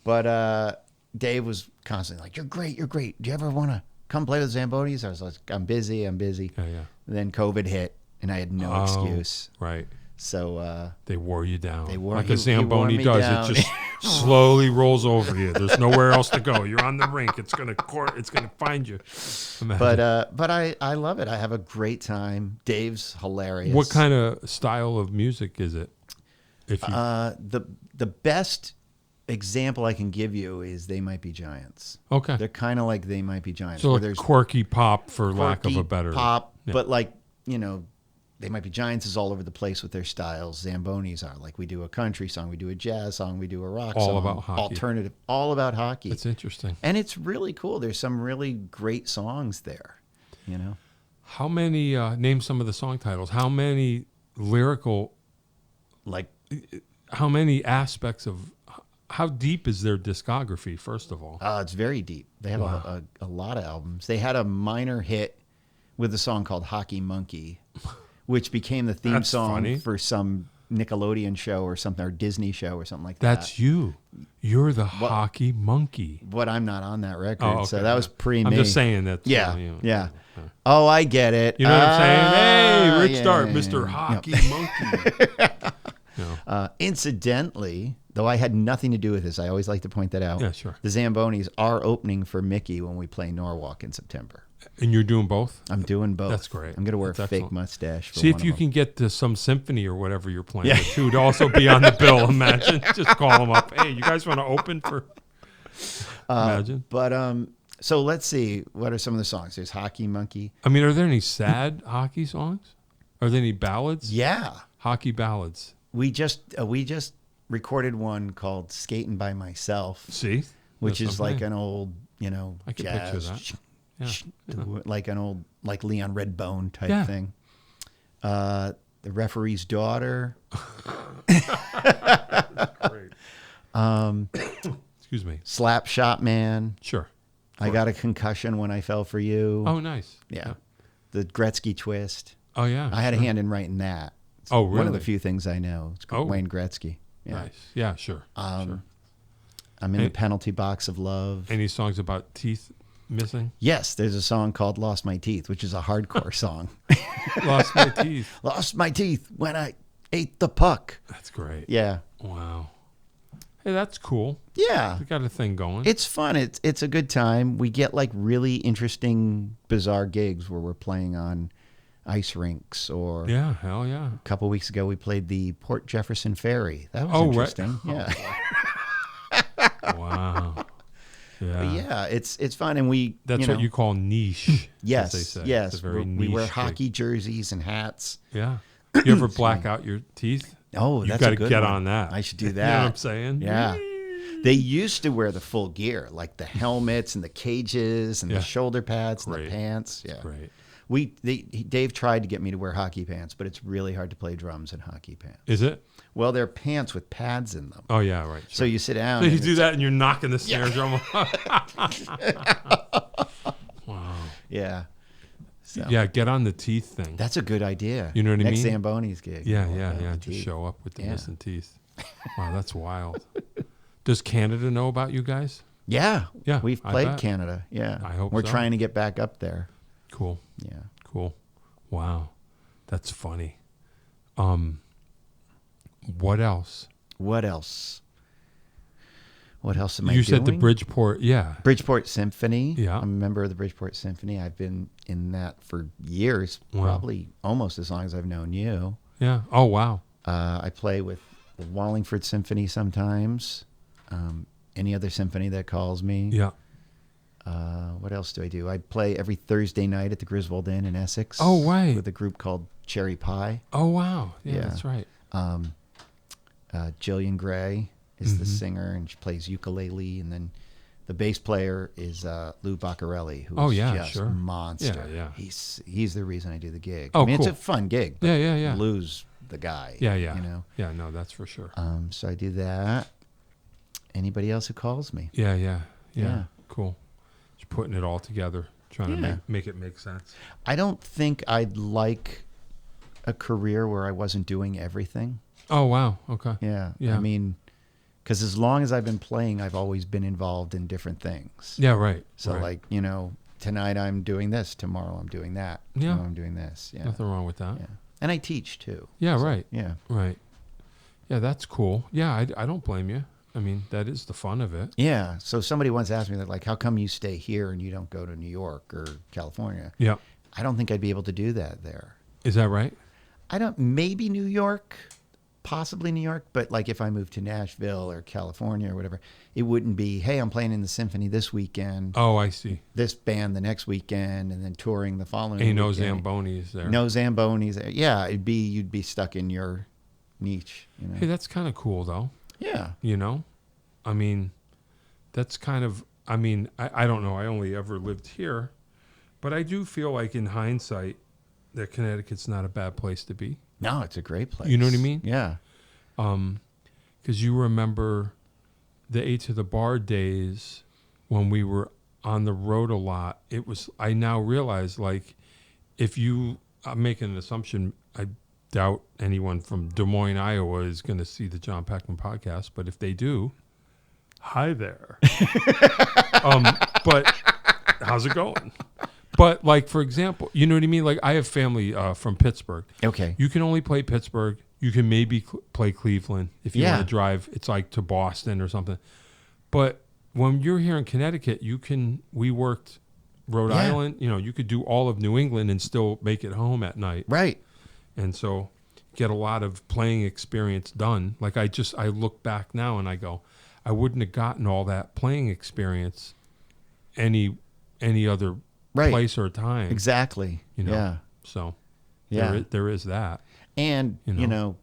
But Dave was constantly like, "You're great. You're great. Do you ever want to come play with Zambonis?" I was like, "I'm busy. Yeah. Then COVID hit, and I had no excuse. Right. So they wore you down. They wore like a Zamboni does. Down. It just slowly rolls over you. There's nowhere else to go. You're on the rink. It's gonna find you. Imagine. But I love it. I have a great time. Dave's hilarious. What kind of style of music is it? The best example I can give you is They Might Be Giants. Okay. They're kind of like They Might Be Giants. So like quirky pop, for lack of a better pop, but like, They Might Be Giants is all over the place with their styles. Zambonis are like, we do a country song, we do a jazz song, we do a rock song. All about hockey. Alternative, all about hockey. That's interesting. And it's really cool. There's some really great songs there, How many, name some of the song titles, how many lyrical, how many aspects of, how deep is their discography, first of all? It's very deep. They have a lot of albums. They had a minor hit with a song called Hockey Monkee, which became the theme song for some Nickelodeon show or something, or Disney show or something like that. That's you. You're the hockey monkey. But I'm not on that record, okay. so that was pre-me. I'm just saying that. Yeah. Oh, I get it. You know what I'm saying? Hey, Rich Dart, Mr. Hockey Monkey. Incidentally, though I had nothing to do with this, I always like to point that out. Yeah, sure. The Zambonis are opening for Mickey when we play Norwalk in September. And you're doing both? I'm doing both. That's great. I'm going to wear That's a fake excellent. mustache. See if you can get to some symphony or whatever you're playing with, too, to also be on the bill. Imagine. Just call them up. Hey, you guys want to open for... Imagine. But so let's see. What are some of the songs? There's Hockey Monkee. I mean, are there any sad hockey songs? Are there any ballads? Yeah. Hockey ballads. We just recorded one called Skating by Myself. See? Which is like an old, I can jazz. picture that. Yeah. Like an old, like Leon Redbone type thing. The Referee's Daughter. Great. Excuse me. Slap Shot Man. Sure. I got a concussion when I fell for you. Oh, nice. Yeah. The Gretzky Twist. Oh, yeah. I had a hand in writing that. It's really? One of the few things I know. It's Wayne Gretzky. Yeah. Nice. Yeah, sure. Sure. I'm in the penalty box of love. Any songs about teeth missing? Yes, there's a song called Lost My Teeth, which is a hardcore song. Lost my teeth. Lost my teeth when I ate the puck. That's great. Yeah. Wow. Hey, that's cool. Yeah. We got a thing going. It's fun. It's a good time. We get like really interesting, bizarre gigs where we're playing on ice rinks or... Yeah, hell yeah. A couple of weeks ago, we played the Port Jefferson Ferry. That was interesting. Right. Yeah. Wow. Yeah. But yeah, it's fun, and that's what you call niche. Yes, as they say. yes. It's a very we wear niche hockey jerseys and hats. Yeah. You ever black out your teeth? Oh, that's a good one. You got to get on that. I should do that. You know what I'm saying? Yeah. They used to wear the full gear, like the helmets and the cages and the shoulder pads and the pants. Yeah. Great. Dave tried to get me to wear hockey pants, but it's really hard to play drums in hockey pants. Is it? Well, they're pants with pads in them. Oh, yeah, right. Sure. So you sit down. So you do that and you're knocking the snare drum. Wow. Yeah. So. Yeah, get on the teeth thing. That's a good idea. You know what I mean? Next Zambonis gig. Yeah. Just show up with the missing teeth. Wow, that's wild. Does Canada know about you guys? Yeah. Yeah. We've played Canada. Yeah. I hope We're so. trying to get back up there. Cool. Yeah. Cool. Wow. That's funny. What else? What else am I doing? You said the Bridgeport, Bridgeport Symphony. Yeah. I'm a member of the Bridgeport Symphony. I've been in that for years, probably almost as long as I've known you. Yeah. Oh, wow. I play with the Wallingford Symphony sometimes. Any other symphony that calls me. Yeah. What else do I do? I play every Thursday night at the Griswold Inn in Essex. Oh, right. With a group called Cherry Pie. Oh, wow. Yeah, that's right. Jillian Gray is the singer, and she plays ukulele. And then the bass player is Lou Baccarelli, who is just a monster. Yeah. He's the reason I do the gig. Oh, I mean, cool. It's a fun gig. But Yeah. Lou's the guy. Yeah. You know? Yeah, no, that's for sure. So I do that. Anybody else who calls me? Yeah. Cool. Just putting it all together, trying to make it make sense. I don't think I'd like a career where I wasn't doing everything. Oh, wow. Okay. Yeah. I mean, because as long as I've been playing, I've always been involved in different things. Yeah, right. So, like, you know, tonight I'm doing this. Tomorrow I'm doing that. Yeah. Tomorrow I'm doing this. Yeah. Nothing wrong with that. Yeah. And I teach, too. Yeah, right. Yeah. Right. Yeah, that's cool. Yeah, I don't blame you. I mean, that is the fun of it. Yeah. So somebody once asked me that, like, how come you stay here and you don't go to New York or California? Yeah. I don't think I'd be able to do that there. Is that right? Maybe New York, possibly New York, but like if I moved to Nashville or California or whatever, it wouldn't be, hey, I'm playing in the symphony this weekend. Oh, I see. This band the next weekend, and then touring the following weekend. No Zambonis there. No Zambonis there. Yeah, you'd be stuck in your niche. You know? Hey, that's kind of cool, though. Yeah. You know? I mean, that's kind of, I don't know. I only ever lived here. But I do feel like in hindsight that Connecticut's not a bad place to be. No, it's a great place. You know what I mean? Yeah. Because you remember the A to the Bar days when we were on the road a lot. It was, I now realize, like, I'm making an assumption, I doubt anyone from Des Moines, Iowa is going to see the Jon Peckman podcast, but if they do, hi there. But how's it going? But, like, for example, you know what I mean? Like, I have family from Pittsburgh. Okay. You can only play Pittsburgh. You can maybe play Cleveland if you want to drive. It's like to Boston or something. But when you're here in Connecticut, we worked Rhode Island. You know, you could do all of New England and still make it home at night. Right. And so get a lot of playing experience done. Like, I look back now and I go, I wouldn't have gotten all that playing experience any other place or time. Exactly. You know? Yeah. So yeah. There is that. And, you know,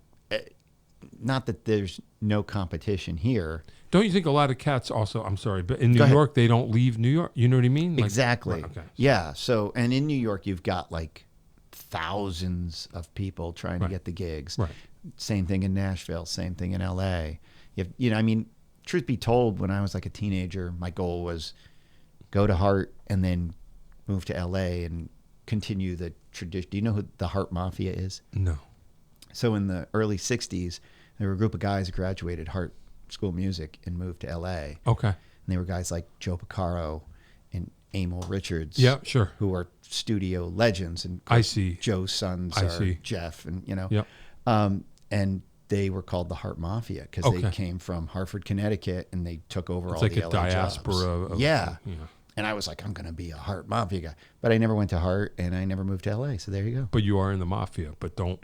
not that there's no competition here. Don't you think a lot of cats also, I'm sorry, but in Go New ahead. York, they don't leave New York? You know what I mean? Like, Exactly. Right, okay. Yeah. So, and in New York, you've got like thousands of people trying to get the gigs. Right. Same thing in Nashville, same thing in LA. I mean, truth be told, when I was like a teenager, my goal was go to Hart and then move to LA and continue the tradition. Do you know who the Hart Mafia is? No. So in the early 60s, there were a group of guys who graduated Hart School of Music and moved to LA. Okay. And they were guys like Joe Porcaro and Emil Richards. Yeah, sure. Who are studio legends. And I see. Joe's sons are Jeff and, you know. Yep. And they were called the Hart Mafia because they came from Hartford, Connecticut, and they took over all the LA jobs. It's like a diaspora. Yeah. And I was like, I'm going to be a Hart Mafia guy. But I never went to Hart, and I never moved to LA, so there you go. But you are in the Mafia, but don't.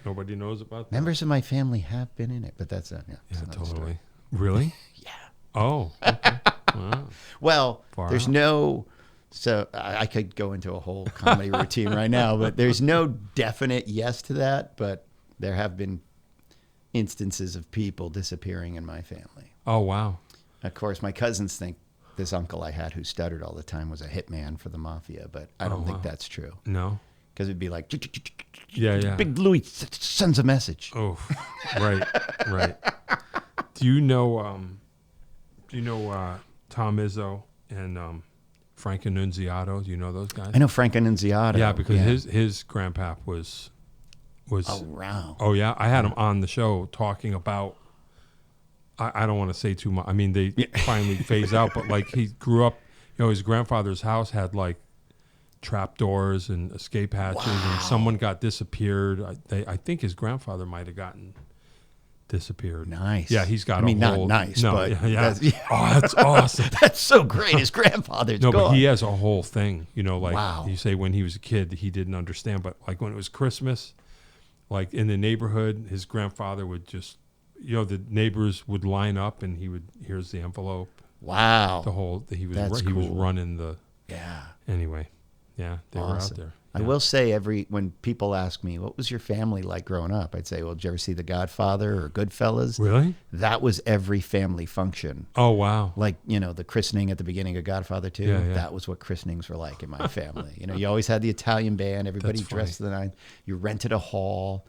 Nobody knows about that. Members of my family have been in it, but that's yeah, totally. Story. Really? Yeah. Oh, okay. Wow. Well, Far there's out. no... So I could go into a whole comedy routine right now, but there's no definite yes to that, but there have been instances of people disappearing in my family. Oh, wow. Of course, my cousins think this uncle I had who stuttered all the time was a hitman for the Mafia, but I don't think that's true. No? Because it'd be like, yeah. Big Louie sends a message. Oh, right. Do you know Tom Izzo and Frank Annunziato. Do you know those guys? I know Frank Annunziato. Yeah, because his grandpap was. Oh, wow. Oh yeah, I had him on the show talking about. I don't want to say too much. I mean, they finally phase out, but like he grew up. His grandfather's house had like trapdoors and escape hatches, and someone got disappeared. I think his grandfather might have gotten disappeared. Nice. Yeah, he's got. Not nice, but Oh, that's awesome. That's so great. His grandfather's gone. But he has a whole thing. Like you say, when he was a kid, he didn't understand, but like when it was Christmas, like in the neighborhood, his grandfather would just. The neighbors would line up, and here's the envelope. Wow. He was running the. Yeah. Anyway, yeah, they were out there. Yeah. I will say when people ask me, what was your family like growing up? I'd say, well, did you ever see The Godfather or Goodfellas? Really? That was every family function. Oh, wow. Like, the christening at the beginning of Godfather 2. Yeah. That was what christenings were like in my family. You always had the Italian band, everybody dressed to the nines. You rented a hall.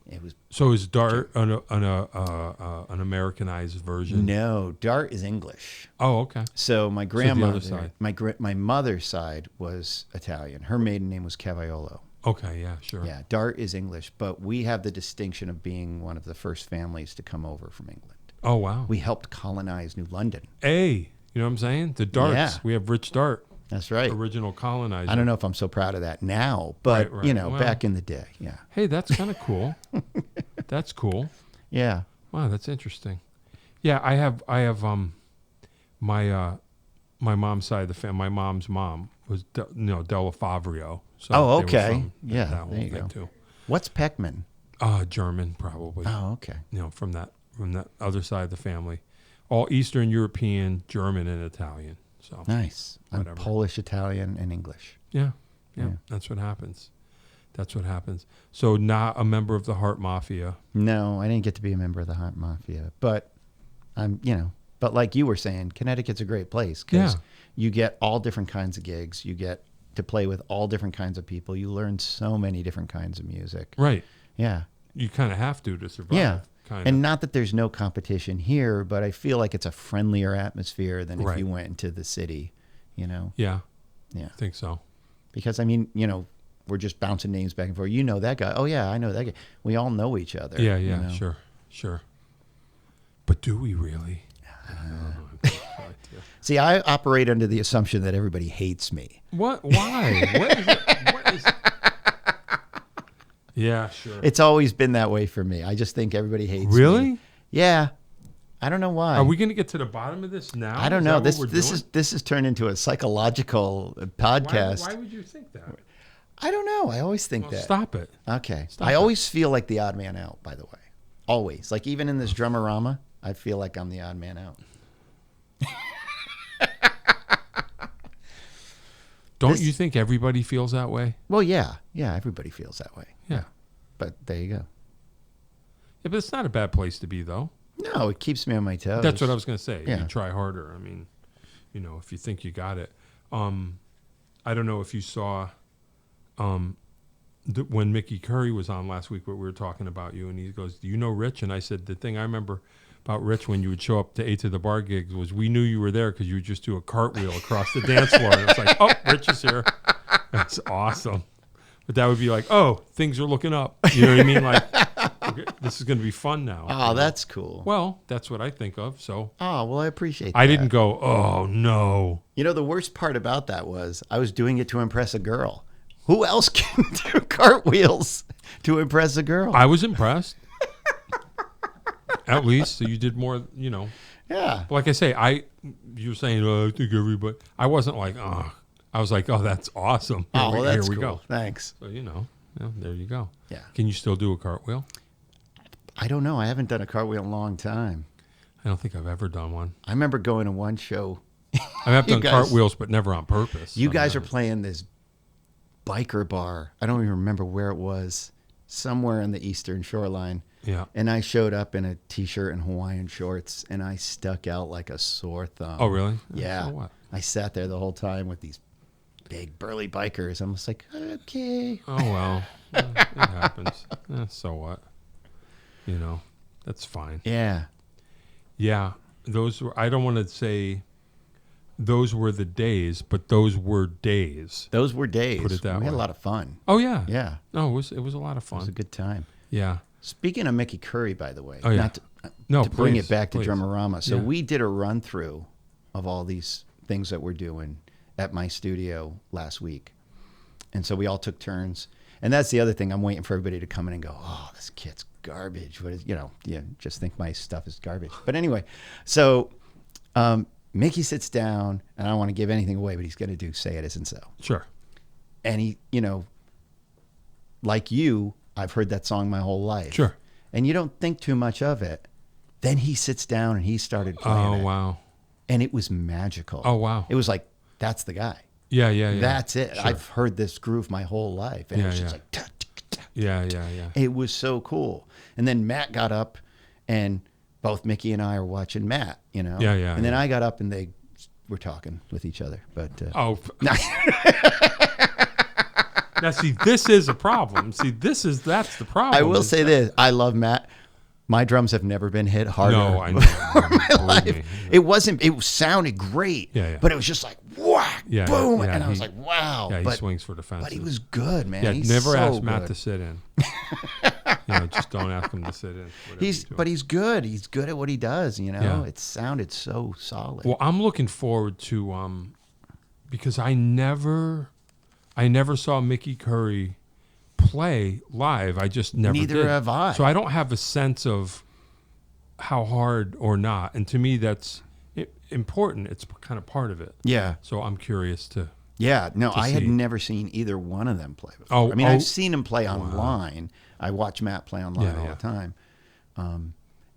It was so is Dart an Americanized version? No, Dart is English. Oh, okay. So my grandmother, my mother's side was Italian. Her maiden name was Cavaiolo. Okay, yeah, sure. Yeah, Dart is English, but we have the distinction of being one of the first families to come over from England. Oh, wow. We helped colonize New London. Hey, you know what I'm saying? The Darts. Yeah. We have Rich Dart. That's right. Original colonizer. I don't know if I'm so proud of that now, but back in the day, yeah. Hey, that's kind of cool. That's cool. Yeah. Wow, that's interesting. Yeah, I have my mom's side of the family. My mom's mom was Della Favrio. So okay. Yeah, that there you go. Too. What's Peckman? German probably. Oh, okay. From that other side of the family, all Eastern European, German, and Italian. So nice. I'm Polish, Italian, and English. Yeah. That's what happens. So not a member of the Heart Mafia. No, I didn't get to be a member of the Heart Mafia, but I'm, but like you were saying, Connecticut's a great place because you get all different kinds of gigs. You get to play with all different kinds of people. You learn so many different kinds of music. Right. Yeah. You kind of have to survive. Yeah. And not that there's no competition here, but I feel like it's a friendlier atmosphere than if you went into the city, Yeah. Yeah. I think so. Because, we're just bouncing names back and forth. You know that guy. Oh, yeah, I know that guy. We all know each other. Yeah, sure. But do we really? See, I operate under the assumption that everybody hates me. What? Why? What is Yeah, sure. It's always been that way for me. I just think everybody hates me. Really? Yeah. I don't know why. Are we going to get to the bottom of this now? I don't know. This has turned into a psychological podcast. Why would you think that? I don't know. I always think that. Stop it. Okay. I always feel like the odd man out, by the way. Always. Like even in this Drummerama, I feel like I'm the odd man out. Don't you think everybody feels that way? Well, yeah. Yeah, everybody feels that way. Yeah. But there you go. Yeah, but it's not a bad place to be, though. No, it keeps me on my toes. That's what I was going to say. Yeah. You try harder. I mean, if you think you got it. I don't know if you saw when Mickey Curry was on last week, we were talking about you, and he goes, do you know Rich? And I said, the thing I remember about Rich when you would show up to 8 to the Bar gigs was we knew you were there because you would just do a cartwheel across the dance floor. And it's like, oh, Rich is here. That's awesome. But that would be like, oh, things are looking up. You know what I mean? Like, okay, this is going to be fun now. Oh, that's cool. Well, that's what I think of. So. Oh, well, I appreciate that. I didn't go, oh, no. The worst part about that was I was doing it to impress a girl. Who else can do cartwheels to impress a girl? I was impressed. At least so you did more, Yeah. But like I say, you were saying, I think everybody. I wasn't like, oh. I was like, oh, that's awesome. Here we go. Thanks. So there you go. Yeah. Can you still do a cartwheel? I don't know. I haven't done a cartwheel in a long time. I don't think I've ever done one. I remember going to one show. I have done cartwheels, but never on purpose. You guys are playing this biker bar. I don't even remember where it was. Somewhere in the Eastern Shoreline. Yeah. And I showed up in a T-shirt and Hawaiian shorts, and I stuck out like a sore thumb. Oh, really? Yeah. So what? I sat there the whole time with these big burly bikers. I'm just like, okay. Oh, well. It happens. So what? That's fine. Yeah. Yeah. Those were, I don't want to say, those were the days, but those were days. Those were days. Put it that way. We had a lot of fun. Oh yeah. Yeah. No, it was a lot of fun. It was a good time. Yeah. Speaking of Mickey Curry, by the way, Oh, yeah. to bring it back to Drummerama. So Yeah. we did a run through of all these things that we're doing at my studio last week. And so we all took turns. And that's the other thing. I'm waiting for everybody to come in and go, oh, this kit's garbage. What is, just think my stuff is garbage. But anyway, so Mickey sits down, and I don't want to give anything away, but he's going to do Say It Isn't So. Sure. And he, like you, I've heard that song my whole life. Sure. And you don't think too much of it. Then he sits down and he started playing it. Oh, wow. And it was magical. Oh, wow. It was like, that's the guy. Yeah. That's it. Sure. I've heard this groove my whole life. And it was just like, ta, ta, ta. Yeah. It was so cool. And then Matt got up, and both Mickey and I are watching Matt, Yeah. And then I got up and they were talking with each other. But Now, see, this is a problem. See, that's the problem. I will say this. I love Matt. My drums have never been hit harder. No, I know. My life. It sounded great, but it was just like, whack, boom. And I was like, wow. Yeah, he swings for the fences. But he was good, man. Yeah, He's never so ask Matt good. to sit in. Just don't ask him to sit in. But he's good. He's good at what he does, Yeah. It sounded so solid. Well, I'm looking forward to, because I never saw Mickey Curry play live. I just never Neither did. have I. So I don't have a sense of how hard or not. And to me, that's important. It's kind of part of it. Yeah. So I'm curious to. Yeah. No, I had see. never seen either one of them play before. Oh, I mean, I've seen him play online. I watch Matt play online all Yeah. the time.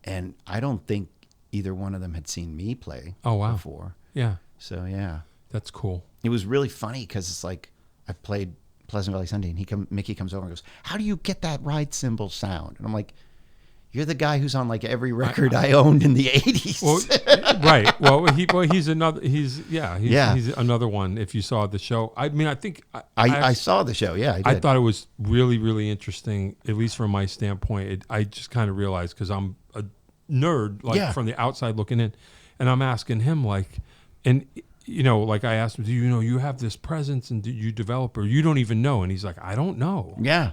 And I don't think either one of them had seen me play before. Yeah. So, yeah. That's cool. It was really funny because it's like I played Pleasant Valley Sunday, and Mickey comes over and goes, "How do you get that ride cymbal sound?" And I'm like, "You're the guy who's on like every record I owned in the '80s." Well, right. Well, he's another. He's another one. If you saw the show, I mean, I think I saw the show. Yeah, I did. I thought it was really, really interesting, at least from my standpoint. I just kind of realized, because I'm a nerd, from the outside looking in, and I'm asking him like I asked him, do you have this presence, and do you develop, or you don't even know? And he's like, I don't know. Yeah.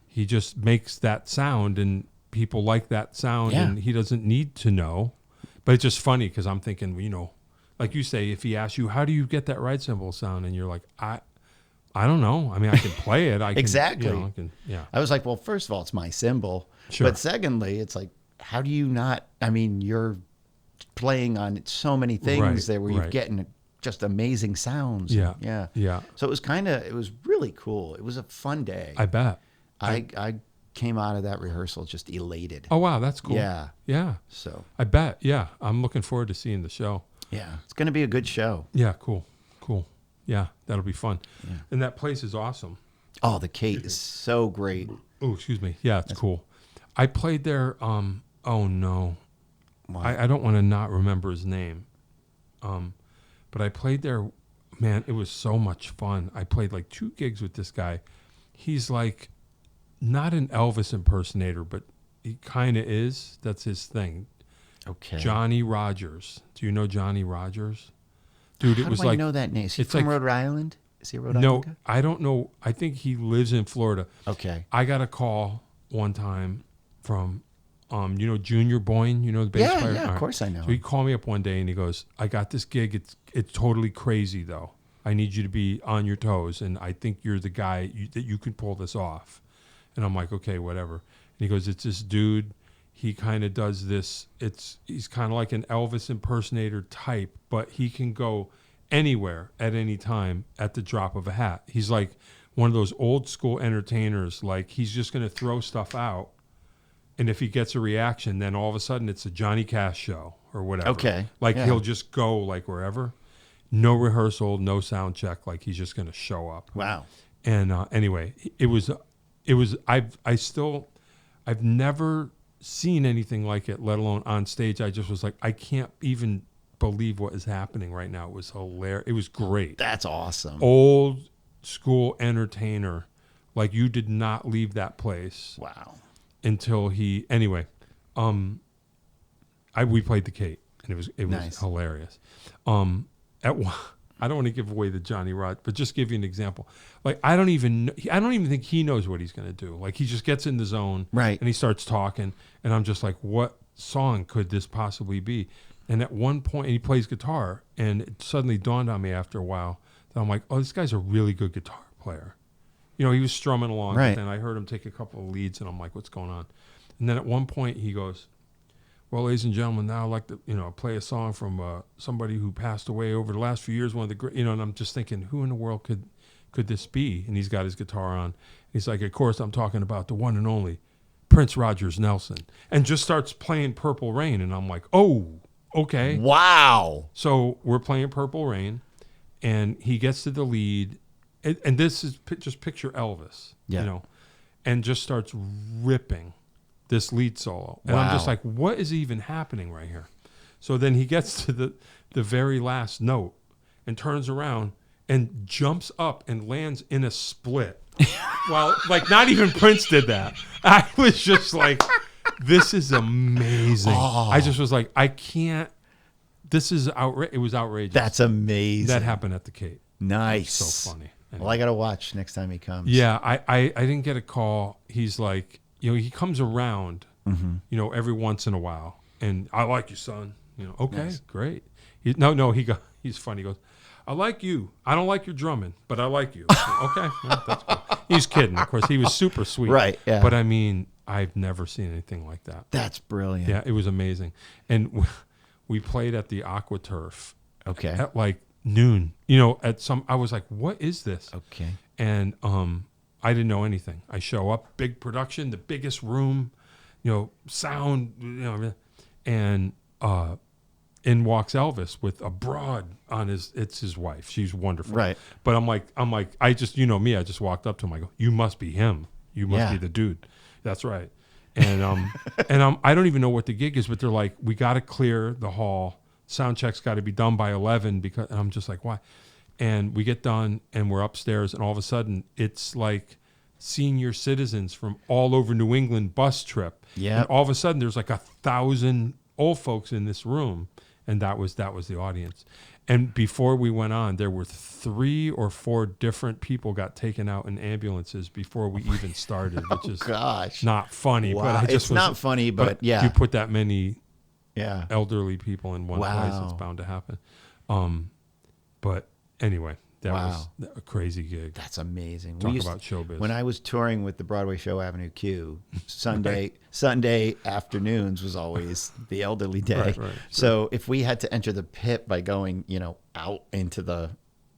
He just makes that sound, and people like that sound, and he doesn't need to know. But it's just funny because I'm thinking, like you say, if he asks you, how do you get that ride cymbal sound? And you're like, I don't know. I mean, I can play it. Exactly. I was like, well, first of all, it's my cymbal. Sure. But secondly, it's like, how do you not, I mean, you're playing on so many things there where you're getting just amazing sounds. Yeah. So it was really cool. It was a fun day. I bet. I came out of that rehearsal just elated. Oh, wow. That's cool. Yeah. So I bet. Yeah. I'm looking forward to seeing the show. Yeah. It's going to be a good show. Yeah. Cool. Yeah. That'll be fun. Yeah. And that place is awesome. Oh, the Kate is so great. Oh, excuse me. Yeah. It's cool. I played there. Oh no. I don't want to not remember his name. But I played there. Man, it was so much fun. I played like 2 gigs with this guy. He's like not an Elvis impersonator, but he kind of is. That's his thing. Okay. Johnny Rogers. Do you know Johnny Rogers? Dude, How do I know that name? Is he from Rhode Island? Is he a Rhode Island? No, I don't know. I think he lives in Florida. Okay. I got a call one time from Junior Boyne, the bass player? Yeah, of course I know. So he called me up one day and he goes, I got this gig. It's totally crazy though. I need you to be on your toes, and I think you're the guy that you can pull this off. And I'm like, okay, whatever. And he goes, it's this dude. He kind of does this. He's kind of like an Elvis impersonator type, but he can go anywhere at any time at the drop of a hat. He's like one of those old school entertainers. Like, he's just going to throw stuff out. And if he gets a reaction, then all of a sudden it's a Johnny Cash show or whatever. Okay. He'll just go like wherever. No rehearsal, no sound check. Like, he's just going to show up. Wow. And anyway, I've never seen anything like it, let alone on stage. I just was like, I can't even believe what is happening right now. It was hilarious. It was great. That's awesome. Old school entertainer. Like, you did not leave that place. Wow. Until we played the Kate, and it was Nice. hilarious. At one, I don't want to give away the Johnny Rod, but just give you an example. Like I don't even think he knows what he's going to do. Like he just gets in the zone, right, and he starts talking, and I'm just like, what song could this possibly be? And at one point, he plays guitar, and it suddenly dawned on me after a while that I'm like, oh, this guy's a really good guitar player. You know, he was strumming along, right. But then I heard him take a couple of leads, and I'm like, what's going on? And then at one point, he goes, well, ladies and gentlemen, now I'd like to, play a song from somebody who passed away over the last few years, one of the great, and I'm just thinking, who in the world could this be? And he's got his guitar on. He's like, of course, I'm talking about the one and only Prince Rogers Nelson, and just starts playing Purple Rain, and I'm like, oh, okay. Wow. So we're playing Purple Rain, and he gets to the lead, and this is just picture Elvis, and just starts ripping this lead solo. And I'm just like, what is even happening right here? So then he gets to the very last note and turns around and jumps up and lands in a split. Well, like not even Prince did that. I was just like, this is amazing. Oh. I just was like, I can't, this is outrageous. It was outrageous. That's amazing. That happened at the Cape. Nice. So funny. Anyway. Well, I got to watch next time he comes. Yeah, I didn't get a call. He's like, he comes around, every once in a while, and I like you, son. Okay, nice. Great. He's funny. He goes, I like you. I don't like your drumming, but I like you. Okay, well, that's cool. He's kidding, of course. He was super sweet, right? Yeah. But I mean, I've never seen anything like that. That's brilliant. Yeah, it was amazing. And we played at the AquaTurf. Okay. At like noon. I was like, what is this? Okay. And I didn't know anything. I show up, big production, the biggest room, sound, and in walks Elvis with a broad on it's his wife. She's wonderful. Right. But I'm like, I just, me, I just walked up to him. I go, you must be him. You must be the dude. That's right. And I don't even know what the gig is, but they're like, we got to clear the hall. Sound check's got to be done by 11 and I'm just like, why? And we get done and we're upstairs and all of a sudden it's like senior citizens from all over New England bus trip. Yeah. And all of a sudden there's like 1,000 old folks in this room, and that was the audience. And before we went on, there were 3 or 4 different people got taken out in ambulances before we even started, which is not funny. Wow. But it's not funny, but yeah. You put that many elderly people in one place, it's bound to happen. But anyway, that was a crazy gig. That's amazing. Talk about showbiz. When I was touring with the Broadway show Avenue Q, Sunday afternoons was always the elderly day. Right, sure. So if we had to enter the pit by going, out into the,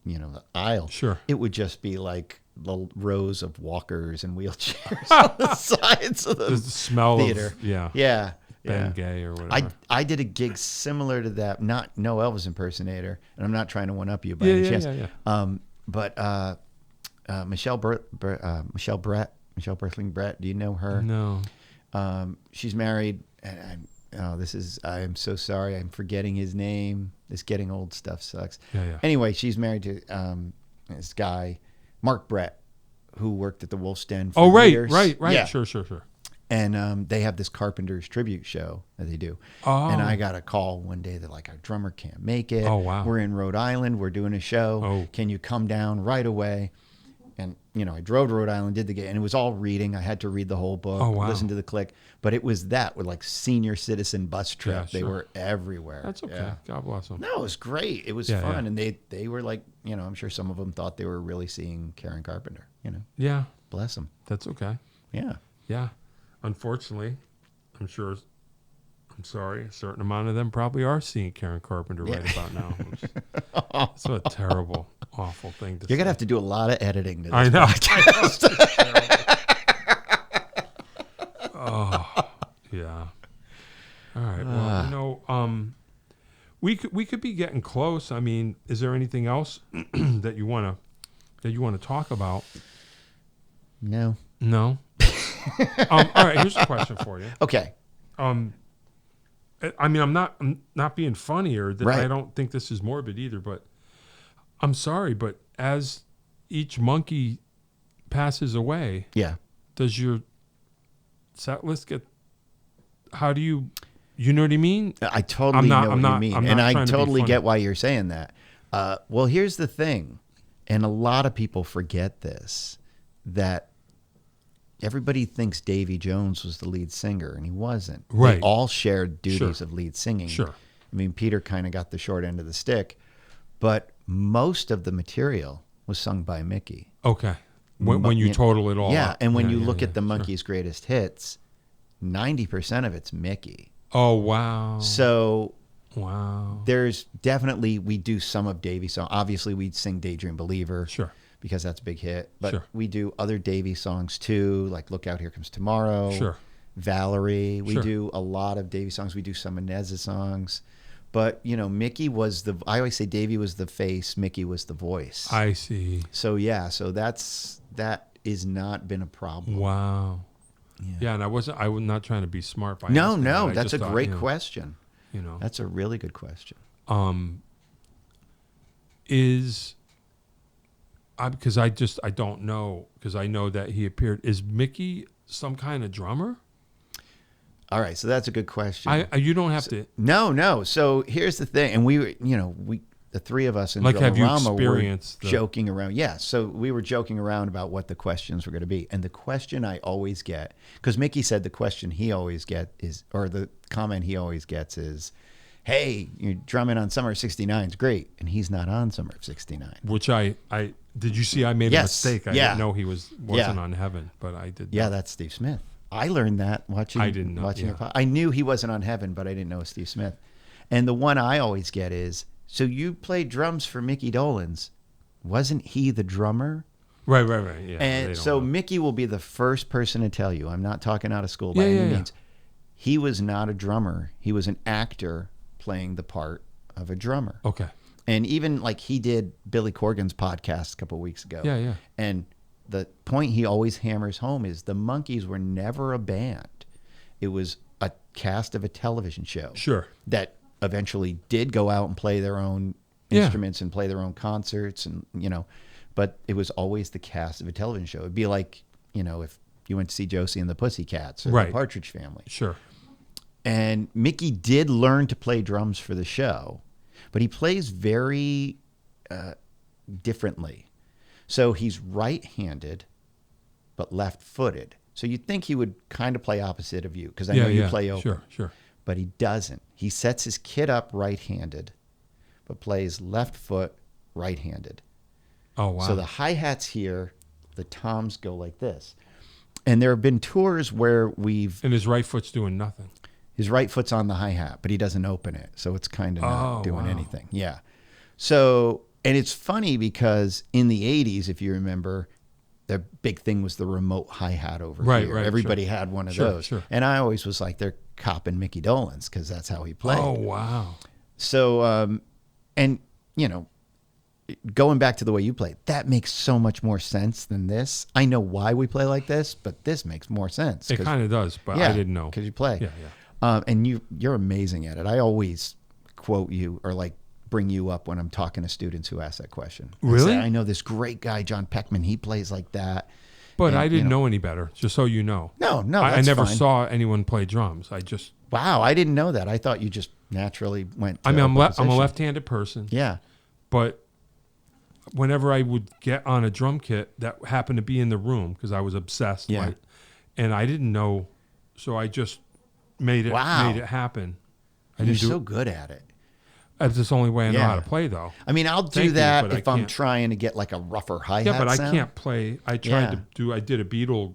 the aisle, sure, it would just be like the rows of walkers and wheelchairs on the sides of the smell theater. Yeah. Ben Gay or whatever. I did a gig similar to that, not no Elvis impersonator, and I'm not trying to one up you by any chance. But Michelle Berthling Brett, do you know her? No. She's married, and I am so sorry, I'm forgetting his name. This getting old stuff sucks. Yeah. Anyway, she's married to this guy, Mark Brett, who worked at the Wolf's Den for years. Right. Yeah. Sure. And they have this Carpenters tribute show that they do. Oh. And I got a call one day that like our drummer can't make it. Oh, wow. We're in Rhode Island. We're doing a show. Oh. Can you come down right away? And, I drove to Rhode Island, did the gig, and it was all reading. I had to read the whole book, listen to the click. But it was that with like senior citizen bus trip. Yeah, sure. They were everywhere. That's okay. Yeah. God bless them. No, it was great. It was fun. And they were like, I'm sure some of them thought they were really seeing Karen Carpenter, Yeah. Bless them. That's okay. Yeah. Yeah. Unfortunately, I'm sorry, a certain amount of them probably are seeing Karen Carpenter right about now. It's a terrible, awful thing to say. You're going to have to do a lot of editing to this I know. Oh, yeah. All right. Well, we could be getting close. I mean, is there anything else that you want to talk about? No. All right, here's a question for you. Okay. I mean, I'm not being funny or that I don't think this is morbid either, but I'm sorry, but as each Monkee passes away, does your set list get? How do you You know what I mean? I totally know what you mean. And I totally get why you're saying that. Well, here's the thing. And a lot of people forget this, that everybody thinks Davy Jones was the lead singer, and he wasn't. Right. They all shared duties of lead singing. Sure. I mean, Peter kind of got the short end of the stick, but most of the material was sung by Mickey. Okay. When you total it all up. And when you look at the Monkees' greatest hits, 90% of it's Mickey. Oh, wow. So wow. There's definitely, we do some of Davy's songs. Obviously, we'd sing Daydream Believer. Sure. Because that's a big hit. But we do other Davy songs too, like Look Out, Here Comes Tomorrow. Sure. Valerie. We do a lot of Davy songs. We do some Inez's songs. But, you know, Mickey was I always say Davy was the face, Mickey was the voice. I see. So, so that is not been a problem. Wow. Yeah, and I was not trying to be smart by asking that. That's a great question. You know. That's a really good question. Because I don't know, because I know that he appeared. Is Mickey some kind of drummer? All right, so that's a good question. You don't have to. No. So here's the thing, and we the three of us in Drumorama were joking around. Yeah, so we were joking around about what the questions were going to be, and the question I always get, because Mickey said the question he always gets is, or the comment he always gets is, "Hey, you're drumming on Summer of '69 is great," and he's not on Summer of '69. Which I did you see? I made a mistake. I didn't know he wasn't on Heaven, but I did. Yeah, that's Steve Smith. I learned that watching. I didn't know. Watching I knew he wasn't on Heaven, but I didn't know it was Steve Smith. And the one I always get is, so you played drums for Mickey Dolenz. Wasn't he the drummer? Right. Yeah. And so Mickey will be the first person to tell you, I'm not talking out of school by any means. He was not a drummer. He was an actor playing the part of a drummer. Okay. And even like he did Billy Corgan's podcast a couple of weeks ago. Yeah. And the point he always hammers home is the Monkees were never a band. It was a cast of a television show. Sure. That eventually did go out and play their own instruments and play their own concerts, and but it was always the cast of a television show. It'd be like, if you went to see Josie and the Pussycats or the Partridge Family. Sure. And Mickey did learn to play drums for the show, but he plays very differently. So he's right-handed, but left-footed. So you'd think he would kind of play opposite of you, because I know you play open. Sure. But he doesn't. He sets his kit up right-handed, but plays left foot right-handed. Oh, wow. So the hi-hats here, the toms go like this. And there have been tours where And his right foot's doing nothing. His right foot's on the hi-hat, but he doesn't open it. So it's kind of not doing anything. Yeah. So, and it's funny because in the 80s, if you remember, the big thing was the remote hi-hat over here. Right. Everybody had one of those. Sure. And I always was like, they're copping Mickey Dolenz because that's how he played. Oh, wow. So, and, going back to the way you play, that makes so much more sense than this. I know why we play like this, but this makes more sense. It kind of does, but I didn't know. Because you play. Yeah. And you're amazing at it. I always quote you or bring you up when I'm talking to students who ask that question. Really? I know this great guy, Jon Peckman. He plays like that. But I didn't know any better, just so you know. No, I never saw anyone play drums. Wow, I didn't know that. I thought you just naturally went to I'm a left-handed person. Yeah. But whenever I would get on a drum kit that happened to be in the room, because I was obsessed, and I didn't know, so I just made it happen. You're so good at it. That's the only way I know how to play, though. I mean, I'll do that if I'm trying to get like a rougher hi-hat Yeah, but sound. I can't play. I did a Beatle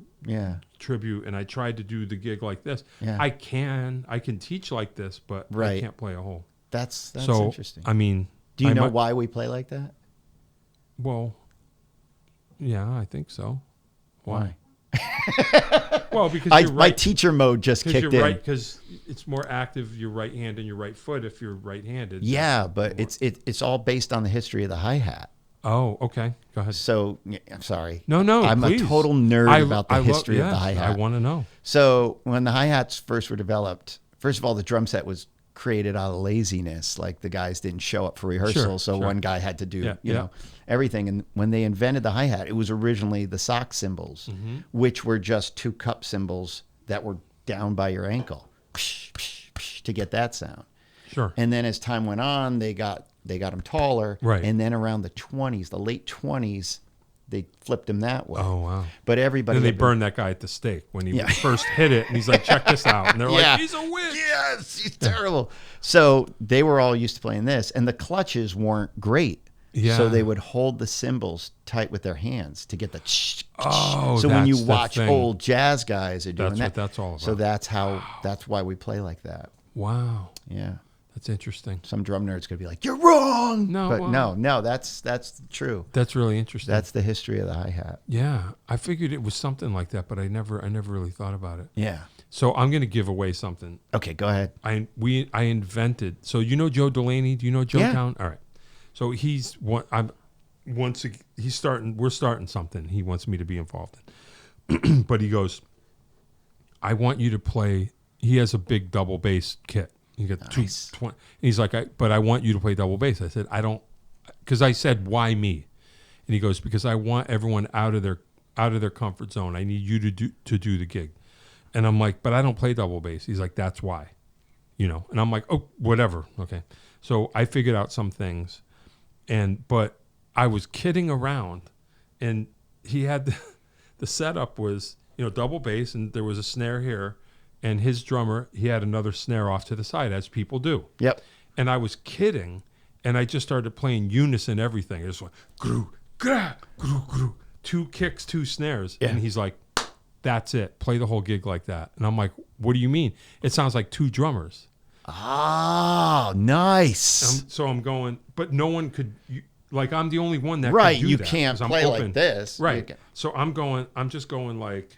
tribute, and I tried to do the gig like this. Yeah. I can teach like this, but I can't play a whole. That's so interesting. I mean, do you know why we play like that? Well, yeah, I think so. Why? Well, because my teacher mode just kicked in. Because it's more active, your right hand and your right foot if you're right-handed. Yeah, but it's all based on the history of the hi-hat. Oh, okay. Go ahead. So, I'm sorry. No, I'm please. a total nerd about the history of the hi-hat. I want to know. So, when the hi-hats first were developed, first of all, the drum set was created out of laziness. Like the guys didn't show up for rehearsal, so one guy had to do everything. And when they invented the hi-hat, it was originally the sock cymbals, which were just two cup cymbals that were down by your ankle. to get that sound. Sure. And then as time went on, they got them taller. Right. And then around the late 20s, they flipped him that way. Oh, wow. But everybody... Then they burned that guy at the stake when he first hit it. And he's like, check this out. And they're like, he's a witch. Yes, he's terrible. So they were all used to playing this. And the clutches weren't great. Yeah. So they would hold the cymbals tight with their hands to get the... So when you watch old jazz guys are doing that's that. what that's all about. So that's why we play like that. Wow. Yeah. That's interesting. Some drum nerds could be like, "You're wrong." No, but no, that's true. That's really interesting. That's the history of the hi-hat. Yeah, I figured it was something like that, but I never really thought about it. Yeah. So I'm going to give away something. Okay, go ahead. I invented. So you know Joe Delaney? Do you know Joe Town? All right. So we're starting something. He wants me to be involved in. But he goes, I want you to play. He has a big double bass kit. You got nice. 220. He's like, but I want you to play double bass. I said, I don't, because I said, why me? And he goes, because I want everyone out of their comfort zone. I need you to do the gig. And I'm like, but I don't play double bass. He's like, that's why, And I'm like, oh, whatever. Okay. So I figured out some things, but I was kidding around, and he had the setup was, double bass, and there was a snare here. And his drummer, he had another snare off to the side, as people do. Yep. And I was kidding, and I just started playing unison everything. It just went, gru, gra, gru, gru. 2 kicks, 2 snares. Yeah. And he's like, that's it. Play the whole gig like that. And I'm like, what do you mean? It sounds like 2 drummers. Ah, nice. So I'm going, but no one could, I'm the only one that could do you that. Can't play like this. Right. So I'm just going like,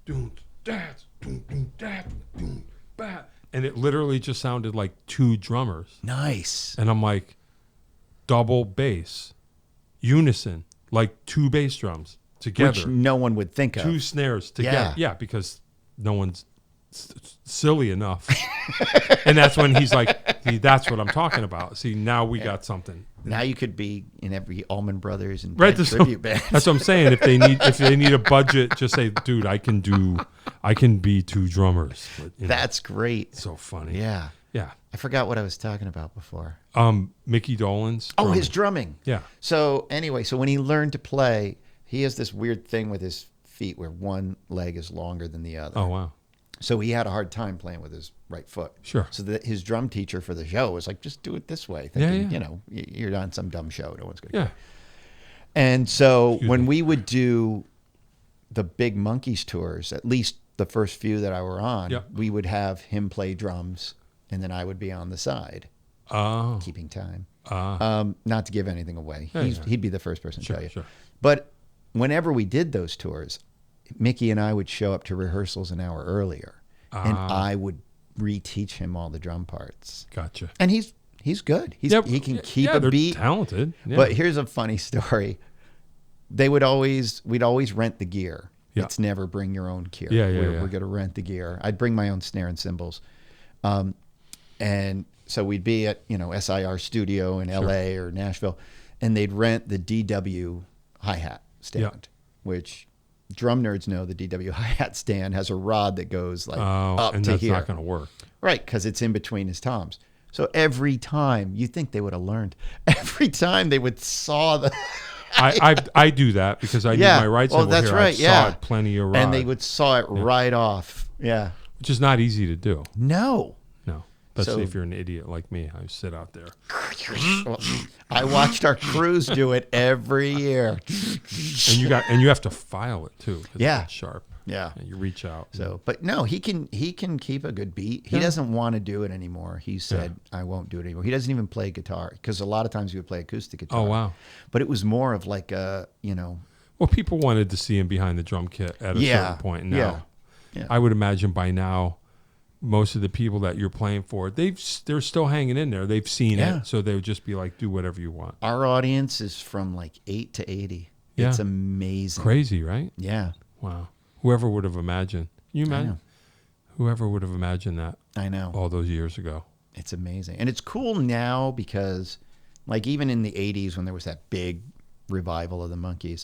doom, that. And it literally just sounded like 2 drummers. Nice. And I'm like, double bass, unison, like 2 bass drums together. Which no one would think of. 2 snares together. Yeah, because no one's silly enough. And that's when he's like, see, that's what I'm talking about. See, now we got something. Now you could be in every Allman Brothers and tribute band. That's what I'm saying. If they need a budget, just say, dude, I can be 2 drummers. But, that's great. So funny. Yeah. Yeah. I forgot what I was talking about before. Mickey Dolenz. Oh, his drumming. Yeah. So anyway, when he learned to play, he has this weird thing with his feet where one leg is longer than the other. Oh, wow. So he had a hard time playing with his right foot. Sure. So his drum teacher for the show was like, just do it this way. Thinking, you're on some dumb show. No one's going to care. And so when we would do the big Monkees tours, at least the first few that I were on, we would have him play drums, and then I would be on the side, keeping time. Not to give anything away. He'd be the first person to tell you. Sure. But whenever we did those tours, Mickey and I would show up to rehearsals an hour earlier, and I would reteach him all the drum parts. Gotcha. And he's good. He can keep a beat. Talented. Yeah. But here's a funny story. We'd always rent the gear. Yeah. It's never bring your own gear. We're going to rent the gear. I'd bring my own snare and cymbals. And so we'd be at, SIR studio in LA or Nashville, and they'd rent the DW hi-hat stand, which drum nerds know the DW hi-hat stand has a rod that goes up to here. And that's not going to work. Right, because it's in between his toms. So every time, you think they would have learned, every time they would saw the... I do that because I need my right cymbal that's here. Right, I saw it plenty of rod. And they would saw it right off. Yeah. Which is not easy to do. No. Especially if you're an idiot like me. I sit out there. I watched our crews do it every year. And you have to file it too. Yeah. It's sharp. Yeah. And you reach out. So, but no, he can keep a good beat. He doesn't want to do it anymore. He said, I won't do it anymore. He doesn't even play guitar because a lot of times he would play acoustic guitar. Oh, wow. But it was more of like a, Well, people wanted to see him behind the drum kit at a certain point. Now, I would imagine by now, most of the people that you're playing for, they're still hanging in there. They've seen it, so they would just be like, do whatever you want. Our audience is from like 8 to 80. Yeah. It's amazing. Crazy, right? Yeah. Wow. Whoever would have imagined. You imagine? Whoever would have imagined that. I know. All those years ago. It's amazing. And it's cool now because like even in the 80s when there was that big revival of the Monkees,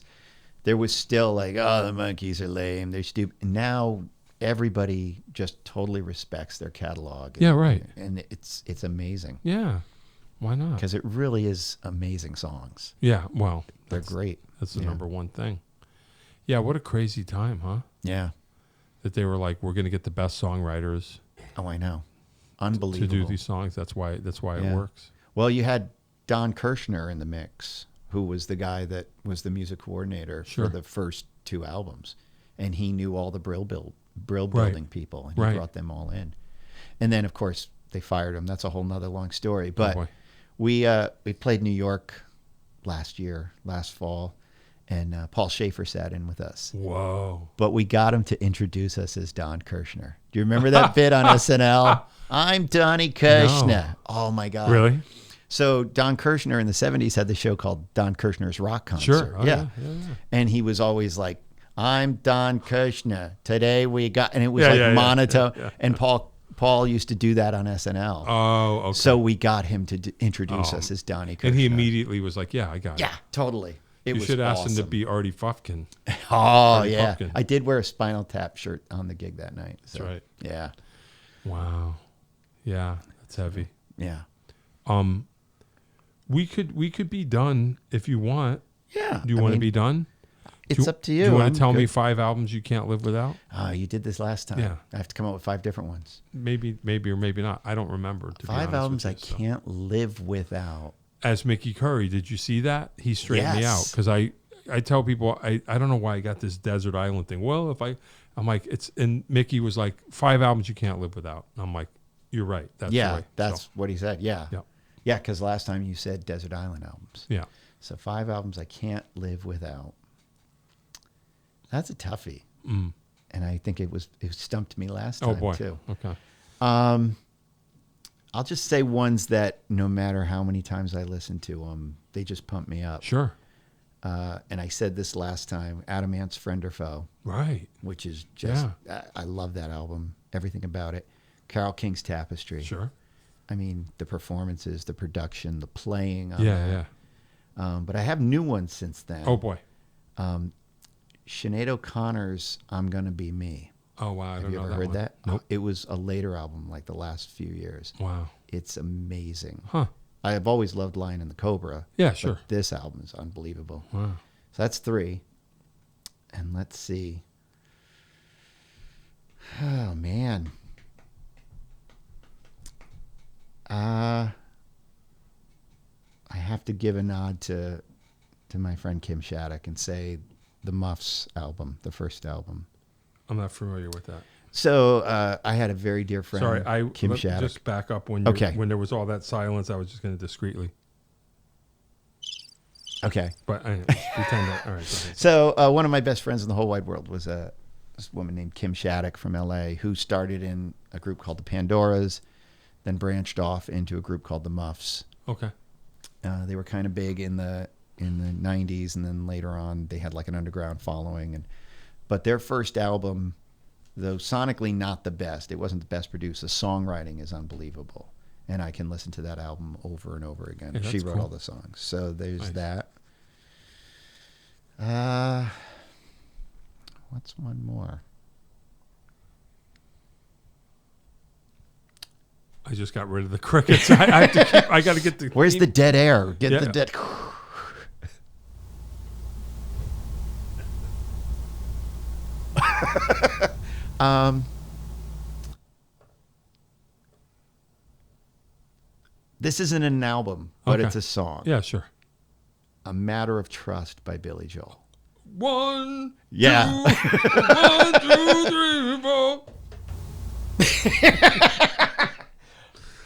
there was still like, oh, the Monkees are lame. They're stupid. Now everybody just totally respects their catalog. Yeah, right. And it's amazing. Yeah. Why not? Because it really is amazing songs. Yeah, well. They're great. That's the number one thing. Yeah, what a crazy time, huh? Yeah. That they were like, we're going to get the best songwriters. Oh, I know. Unbelievable. To do these songs. That's why it works. Well, you had Don Kirshner in the mix, who was the guy that was the music coordinator for the first 2 albums. And he knew all the Brill building people, and he brought them all in. And then, of course, they fired him. That's a whole nother long story. But we played New York last fall, and Paul Schaefer sat in with us. Whoa. But we got him to introduce us as Don Kirshner. Do you remember that bit on SNL? I'm Donnie Kirshner. No. Oh, my God. Really? So Don Kirshner in the 70s had the show called Don Kirshner's Rock Concert. Sure. Oh, yeah. And he was always like, I'm Don Kirshner. Today we got, and it was monotone. Yeah. And Paul used to do that on SNL. Oh, okay. So we got him to introduce us as Donnie Kirshner. And he immediately was like, yeah, I got it. Yeah, totally. You should ask him to be Artie Fufkin. Oh, Artie Fufkin. I did wear a Spinal Tap shirt on the gig that night. So, that's right. Yeah. Wow. Yeah, that's heavy. Yeah. We could be done if you want. Yeah. Do you want to be done? It's up to you. Do you want to tell me 5 albums you can't live without? Oh, you did this last time. Yeah. I have to come up with 5 different ones. Maybe or maybe not. I don't remember. 5 albums I can't live without. As Mickey Curry, did you see that? He straightened me out because I tell people I don't know why I got this desert island thing. Well, I'm like and Mickey was like 5 albums you can't live without. And I'm like, you're right. That's the way. That's what he said. Yeah. Yeah. Yeah, because last time you said desert island albums. Yeah. So 5 albums I can't live without. That's a toughie. Mm. And I think it stumped me last time too. Okay. I'll just say ones that no matter how many times I listen to them, they just pump me up. Sure. And I said this last time, Adam Ant's Friend or Foe. Right. Which is just, I love that album. Everything about it. Carole King's Tapestry. Sure. I mean, the performances, the production, the playing. Yeah. But I have new ones since then. Oh, boy. Sinead O'Connor's I'm Gonna Be Me. Oh, wow. Have you ever heard that? Nope. It was a later album, like the last few years. Wow. It's amazing. Huh. I have always loved Lion and the Cobra. Yeah, sure. But this album is unbelievable. Wow. So that's 3. And let's see. Oh, man. I have to give a nod to my friend Kim Shattuck and say the Muffs album, the first album. I'm not familiar with that. So I had a very dear friend, Kim Shattuck. Just back up when there was all that silence. I was just going to discreetly. Okay. But anyway, pretend that. All right. So one of my best friends in the whole wide world was this woman named Kim Shattuck from L.A. who started in a group called the Pandoras, then branched off into a group called the Muffs. Okay. They were kind of big in the 90s, and then later on they had like an underground following. But their first album, though sonically not the best, it wasn't the best produced, the songwriting is unbelievable. And I can listen to that album over and over again. Yeah, she wrote cool. all the songs. So there's nice. that. What's one more? I just got rid of the crickets. I got to get the... Where's the dead air? Get the dead... This isn't an album, but it's a song. Yeah, sure. A Matter of Trust by Billy Joel. 1, yeah. 2, 1, 2, 3, 4.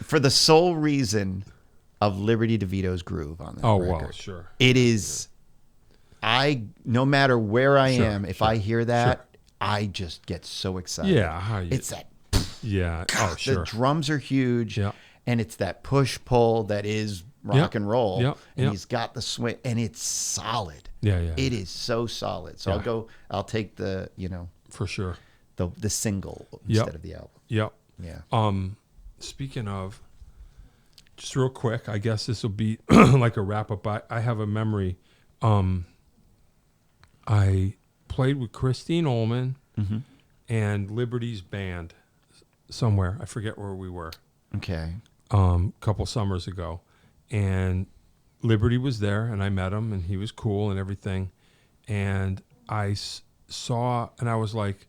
For the sole reason of Liberty DeVito's groove on that record. Well, sure. It is... no matter where I am, if I hear that, I just get so excited. Yeah. It's that... Yeah. Oh, sure. The drums are huge. Yeah. And it's that push-pull that is rock and roll. Yep. And he's got the swing, and it's solid. Yeah. It is so solid. So I'll take the, for sure. The single instead of the album. Yep. Yeah. Speaking of, just real quick, I guess this will be like a wrap-up. I have a memory. I played with Christine Ullman and Liberty's band somewhere. I forget where we were. Okay. Couple summers ago, and Liberty was there, and I met him, and he was cool and everything. And I saw, and I was like,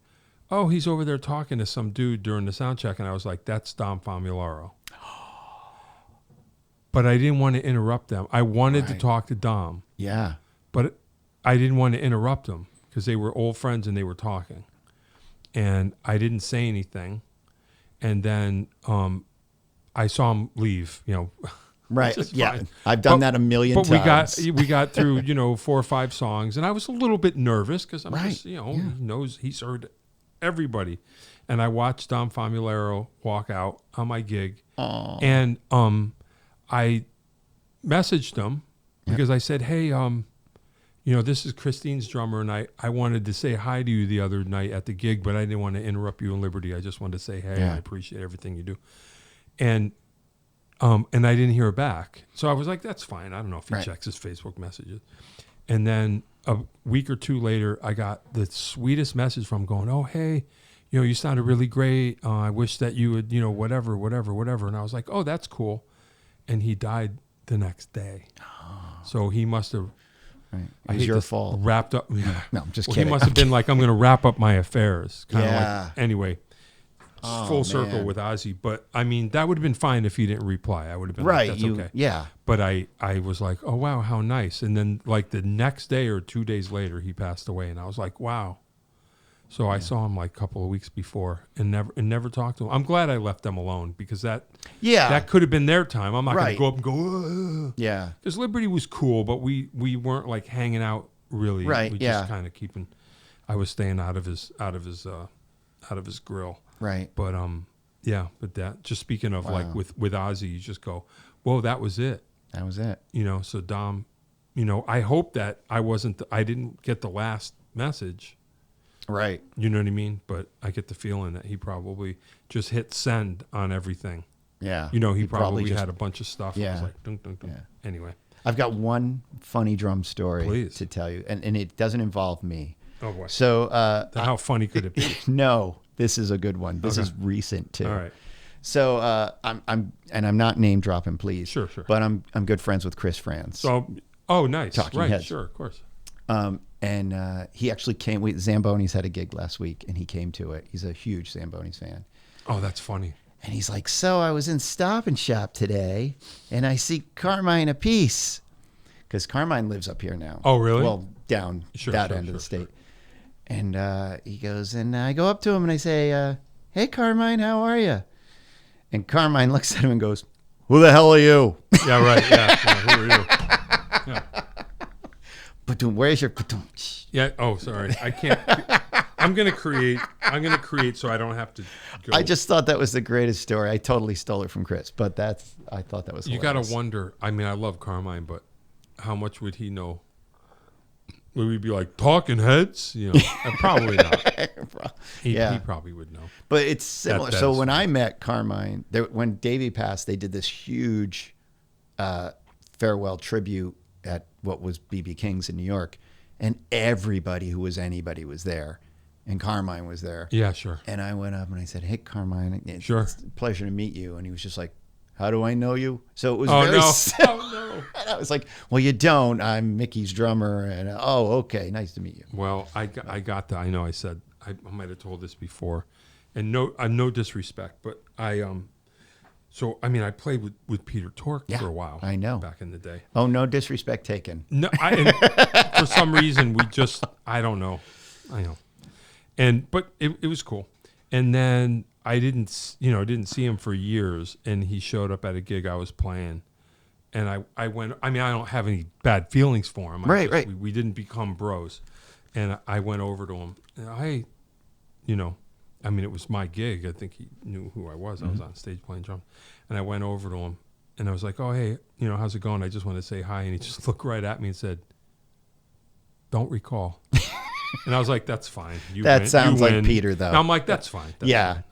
"Oh, he's over there talking to some dude during the sound check," and I was like, "That's Dom Famularo." But I didn't want to interrupt them. I wanted to talk to Dom. Yeah. But I didn't want to interrupt them because they were old friends and they were talking. And I didn't say anything. And then I saw him leave, Right. Yeah. Fine. I've done that a million times. But we got through, 4 or 5 songs, and I was a little bit nervous because I'm just, he knows, he's heard everybody. And I watched Dom Famularo walk out on my gig. Aww. And I messaged him because I said, "Hey, this is Christine's drummer, and I wanted to say hi to you the other night at the gig, but I didn't want to interrupt you in Liberty. I just wanted to say, hey, I appreciate everything you do." And I didn't hear back. So I was like, that's fine. I don't know if he checks his Facebook messages. And then a week or 2 later, I got the sweetest message from him going, "Oh, hey, you sounded really great. I wish that you would, whatever. And I was like, "Oh, that's cool." And he died the next day. So he must have... Right. It was your fault. Wrapped up. No, I'm just kidding. He must have been like, "I'm going to wrap up my affairs." Kind of like, anyway, full circle with Ozzy. But I mean, that would have been fine if he didn't reply. I would have been like, that's okay. Yeah. But I was like, "Oh, wow, how nice." And then like the next day or 2 days later, he passed away. And I was like, wow. So I saw him like a couple of weeks before and never talked to him. I'm glad I left them alone because that could have been their time. I'm not going to go up and go, "Ugh." Yeah. Because Liberty was cool, but we weren't like hanging out really. Right. We just kind of keeping. I was staying out of his grill. Right. But but that, just speaking of like with Ozzy, you just go, "Whoa, that was it." That was it. So Dom, I hope that I didn't get the last message. Right. You know what I mean? But I get the feeling that he probably just hit send on everything. Yeah. He probably had a bunch of stuff. Yeah. It was like, dunk, dunk, dunk. Yeah. Anyway. I've got one funny drum story to tell you, and it doesn't involve me. Oh, boy. So how funny could it be? No, this is a good one. This is recent, too. All right. So I'm not name dropping, please. Sure. But I'm good friends with Chris Franz. So, nice. Talking right, Heads. Sure, of course. And he actually came. Zambonis had a gig last week, and he came to it. He's a huge Zambonis fan. Oh, that's funny. And he's like, "So I was in Stop and Shop today, and I see Carmine Apiece, because Carmine lives up here now." Oh, really? Well, down that end of the state. And he goes, and I go up to him and I say, "Hey, Carmine, how are you?" And Carmine looks at him and goes, "Who the hell are you?" Yeah, right. Yeah. Who are you? Yeah. Where's your? Yeah. Oh, sorry. I can't. I'm gonna create so I don't have to go. I just thought that was the greatest story. I totally stole it from Chris, but I thought that was hilarious. You gotta wonder. I mean, I love Carmine, but how much would he know? Would we be like Talking Heads? Probably not. He probably would know. But it's similar. So when funny. I met Carmine, when Davey passed, they did this huge farewell tribute at what was B.B. King's in New York, and everybody who was anybody was there, and Carmine was there. Yeah, sure. And I went up and I said, "Hey, Carmine, it's sure. a pleasure to meet you." And he was just like, "How do I know you?" So it was Oh, no. And I was like, "Well, you don't. I'm Mickey's drummer." And okay, nice to meet you. Well, I got that. I know I said I might have told this before, and no disrespect, but So, I mean, I played with Peter Tork for a while. I know. Back in the day. Oh, no disrespect taken. No, for some reason, I don't know. I know. But it was cool. And then I didn't see him for years, and he showed up at a gig I was playing. And I went, I mean, I don't have any bad feelings for him. Right. We didn't become bros. And I went over to him, and I mean, it was my gig. I think he knew who I was. I was on stage playing drums. And I went over to him, and I was like, "Oh, hey, how's it going? I just want to say hi." And he just looked right at me and said, "Don't recall." And I was like, "That's fine. That sounds like Peter, though." And I'm like, "That's fine."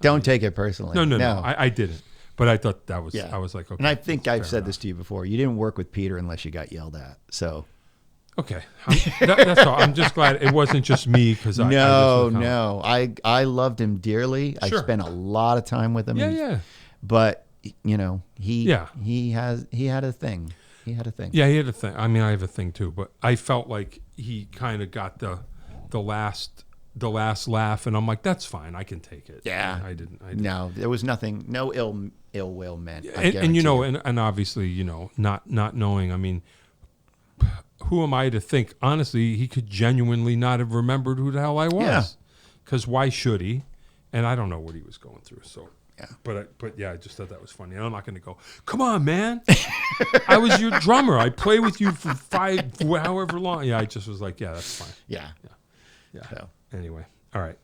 Don't take it personally. No. I didn't. But I thought that was, I was like, okay. And I think I've said this to you before. You didn't work with Peter unless you got yelled at. So Okay, that's all. I'm just glad it wasn't just me because I loved him dearly. Sure. I spent a lot of time with him. Yeah. But he had a thing. He had a thing. Yeah, he had a thing. I mean, I have a thing too, but I felt like he kind of got the last laugh, and I'm like, that's fine. I can take it. Yeah, I didn't. No, there was nothing. No ill will meant. And obviously, not knowing. I mean, who am I to think? Honestly, he could genuinely not have remembered who the hell I was. Because why should he? And I don't know what he was going through. So, yeah. But I just thought that was funny. And I'm not going to go, come on, man. I was your drummer. I played with you for however long. Yeah, I just was like, yeah, that's fine. Yeah. So. Anyway, all right.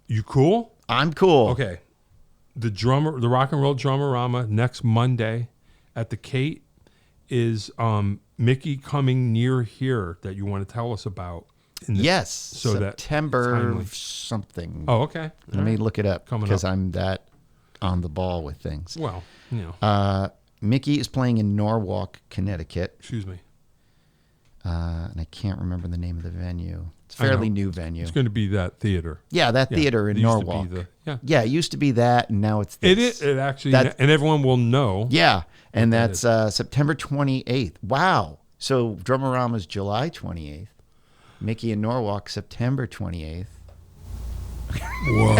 You cool? I'm cool. Okay. The Rock and Roll Drummerama next Monday at the Kate is Mickey coming near here that you want to tell us about. Yes. So September something. Oh, okay. Let me look it up because up. I'm that on the ball with things. Well, Mickey is playing in Norwalk, Connecticut. Excuse me. And I can't remember the name of the venue. It's a fairly new venue. It's going to be that theater. Yeah, that theater in Norwalk. It used to be that, and now it's this. It actually, and everyone will know. Yeah, and that's September 28th. Wow. So Drummerama's July 28th. Mickey in Norwalk, September 28th. Whoa.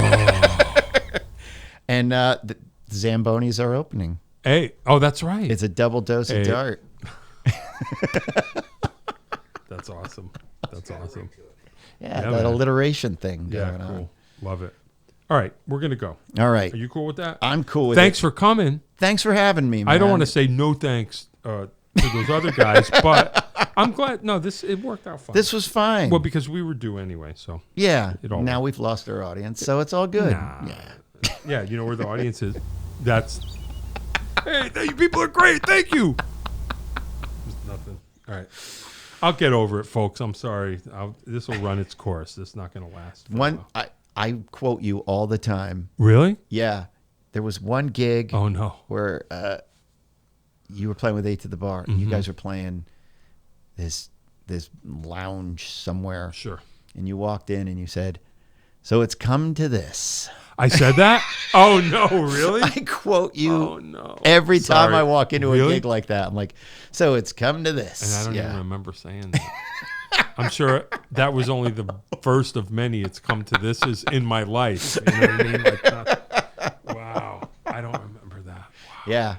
And the Zambonis are opening. Hey, that's right. It's a double dose of Dart. That's awesome. Yeah, that alliteration thing going on. Cool. Love it. All right, we're going to go. All right. Are you cool with that? I'm cool with it. Thanks for coming. Thanks for having me, man. I don't want to say no thanks to those other guys, but I'm glad. No, it worked out fine. This was fine. Well, because we were due anyway, so. Yeah. Now we've lost our audience, so it's all good. Nah. Yeah, you know where the audience is? Hey, you people are great. Thank you. Just nothing. All right. I'll get over it, folks. I'm sorry. This will run its course. This is not going to last. I quote you all the time. Really? Yeah. There was one gig. Oh, no. Where you were playing with 8 to the Bar. And you guys were playing this lounge somewhere. Sure. And you walked in and you said, so it's come to this. I said that? Oh, no, really? I quote you every time I walk into a gig like that. I'm like, so it's come to this. And I don't even remember saying that. I'm sure that was only the first of many it's come to this is in my life. You know what I mean? Wow. I don't remember that. Wow. Yeah.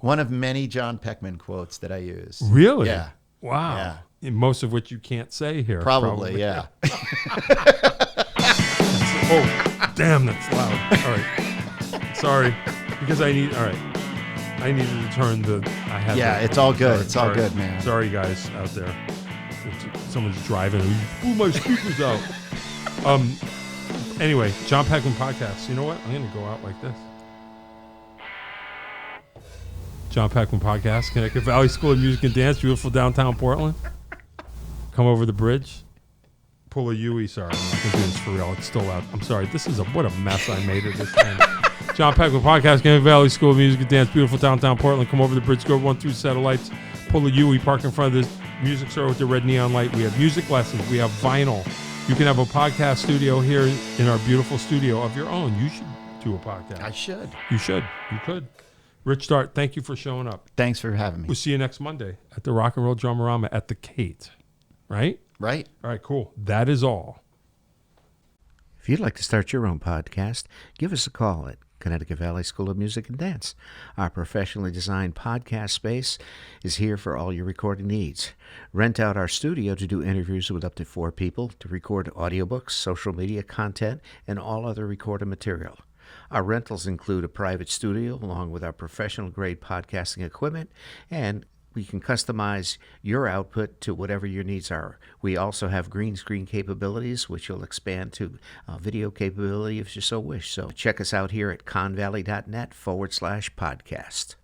One of many Jon Peckman quotes that I use. Really? Yeah. Wow. Yeah. Most of which you can't say here. Probably. Yeah. Oh, damn, that's loud. All right. Sorry. Because I needed to turn it's all good. It's all good, man. Sorry, guys out there. Someone's driving. Ooh, my speaker's out. Anyway, Jon Peckman Podcast. You know what? I'm going to go out like this. Jon Peckman Podcast, Connecticut Valley School of Music and Dance, beautiful downtown Portland. Come over the bridge. Pull a Yui. Sorry, I'm not going to do this for real. It's still out. I'm sorry. What a mess I made of this thing. Jon Peckman Podcast, Connecticut Valley School of Music and Dance, beautiful downtown Portland. Come over the bridge, go run through satellites, pull a Yui, park in front of the music store with the red neon light. We have music lessons. We have vinyl. You can have a podcast studio here in our beautiful studio of your own. You should do a podcast. I should. You should. You could. Rich Dart, thank you for showing up. Thanks for having me. We'll see you next Monday at the Rock and Roll Drummerama at the Kate. Right? Right. All right, cool. That is all. If you'd like to start your own podcast, give us a call at Connecticut Valley School of Music and Dance. Our professionally designed podcast space is here for all your recording needs. Rent out our studio to do interviews with up to 4 people, to record audiobooks, social media content, and all other recorded material. Our rentals include a private studio along with our professional-grade podcasting equipment, and we can customize your output to whatever your needs are. We also have green screen capabilities, which will expand to video capability if you so wish. So check us out here at convalley.net/podcast.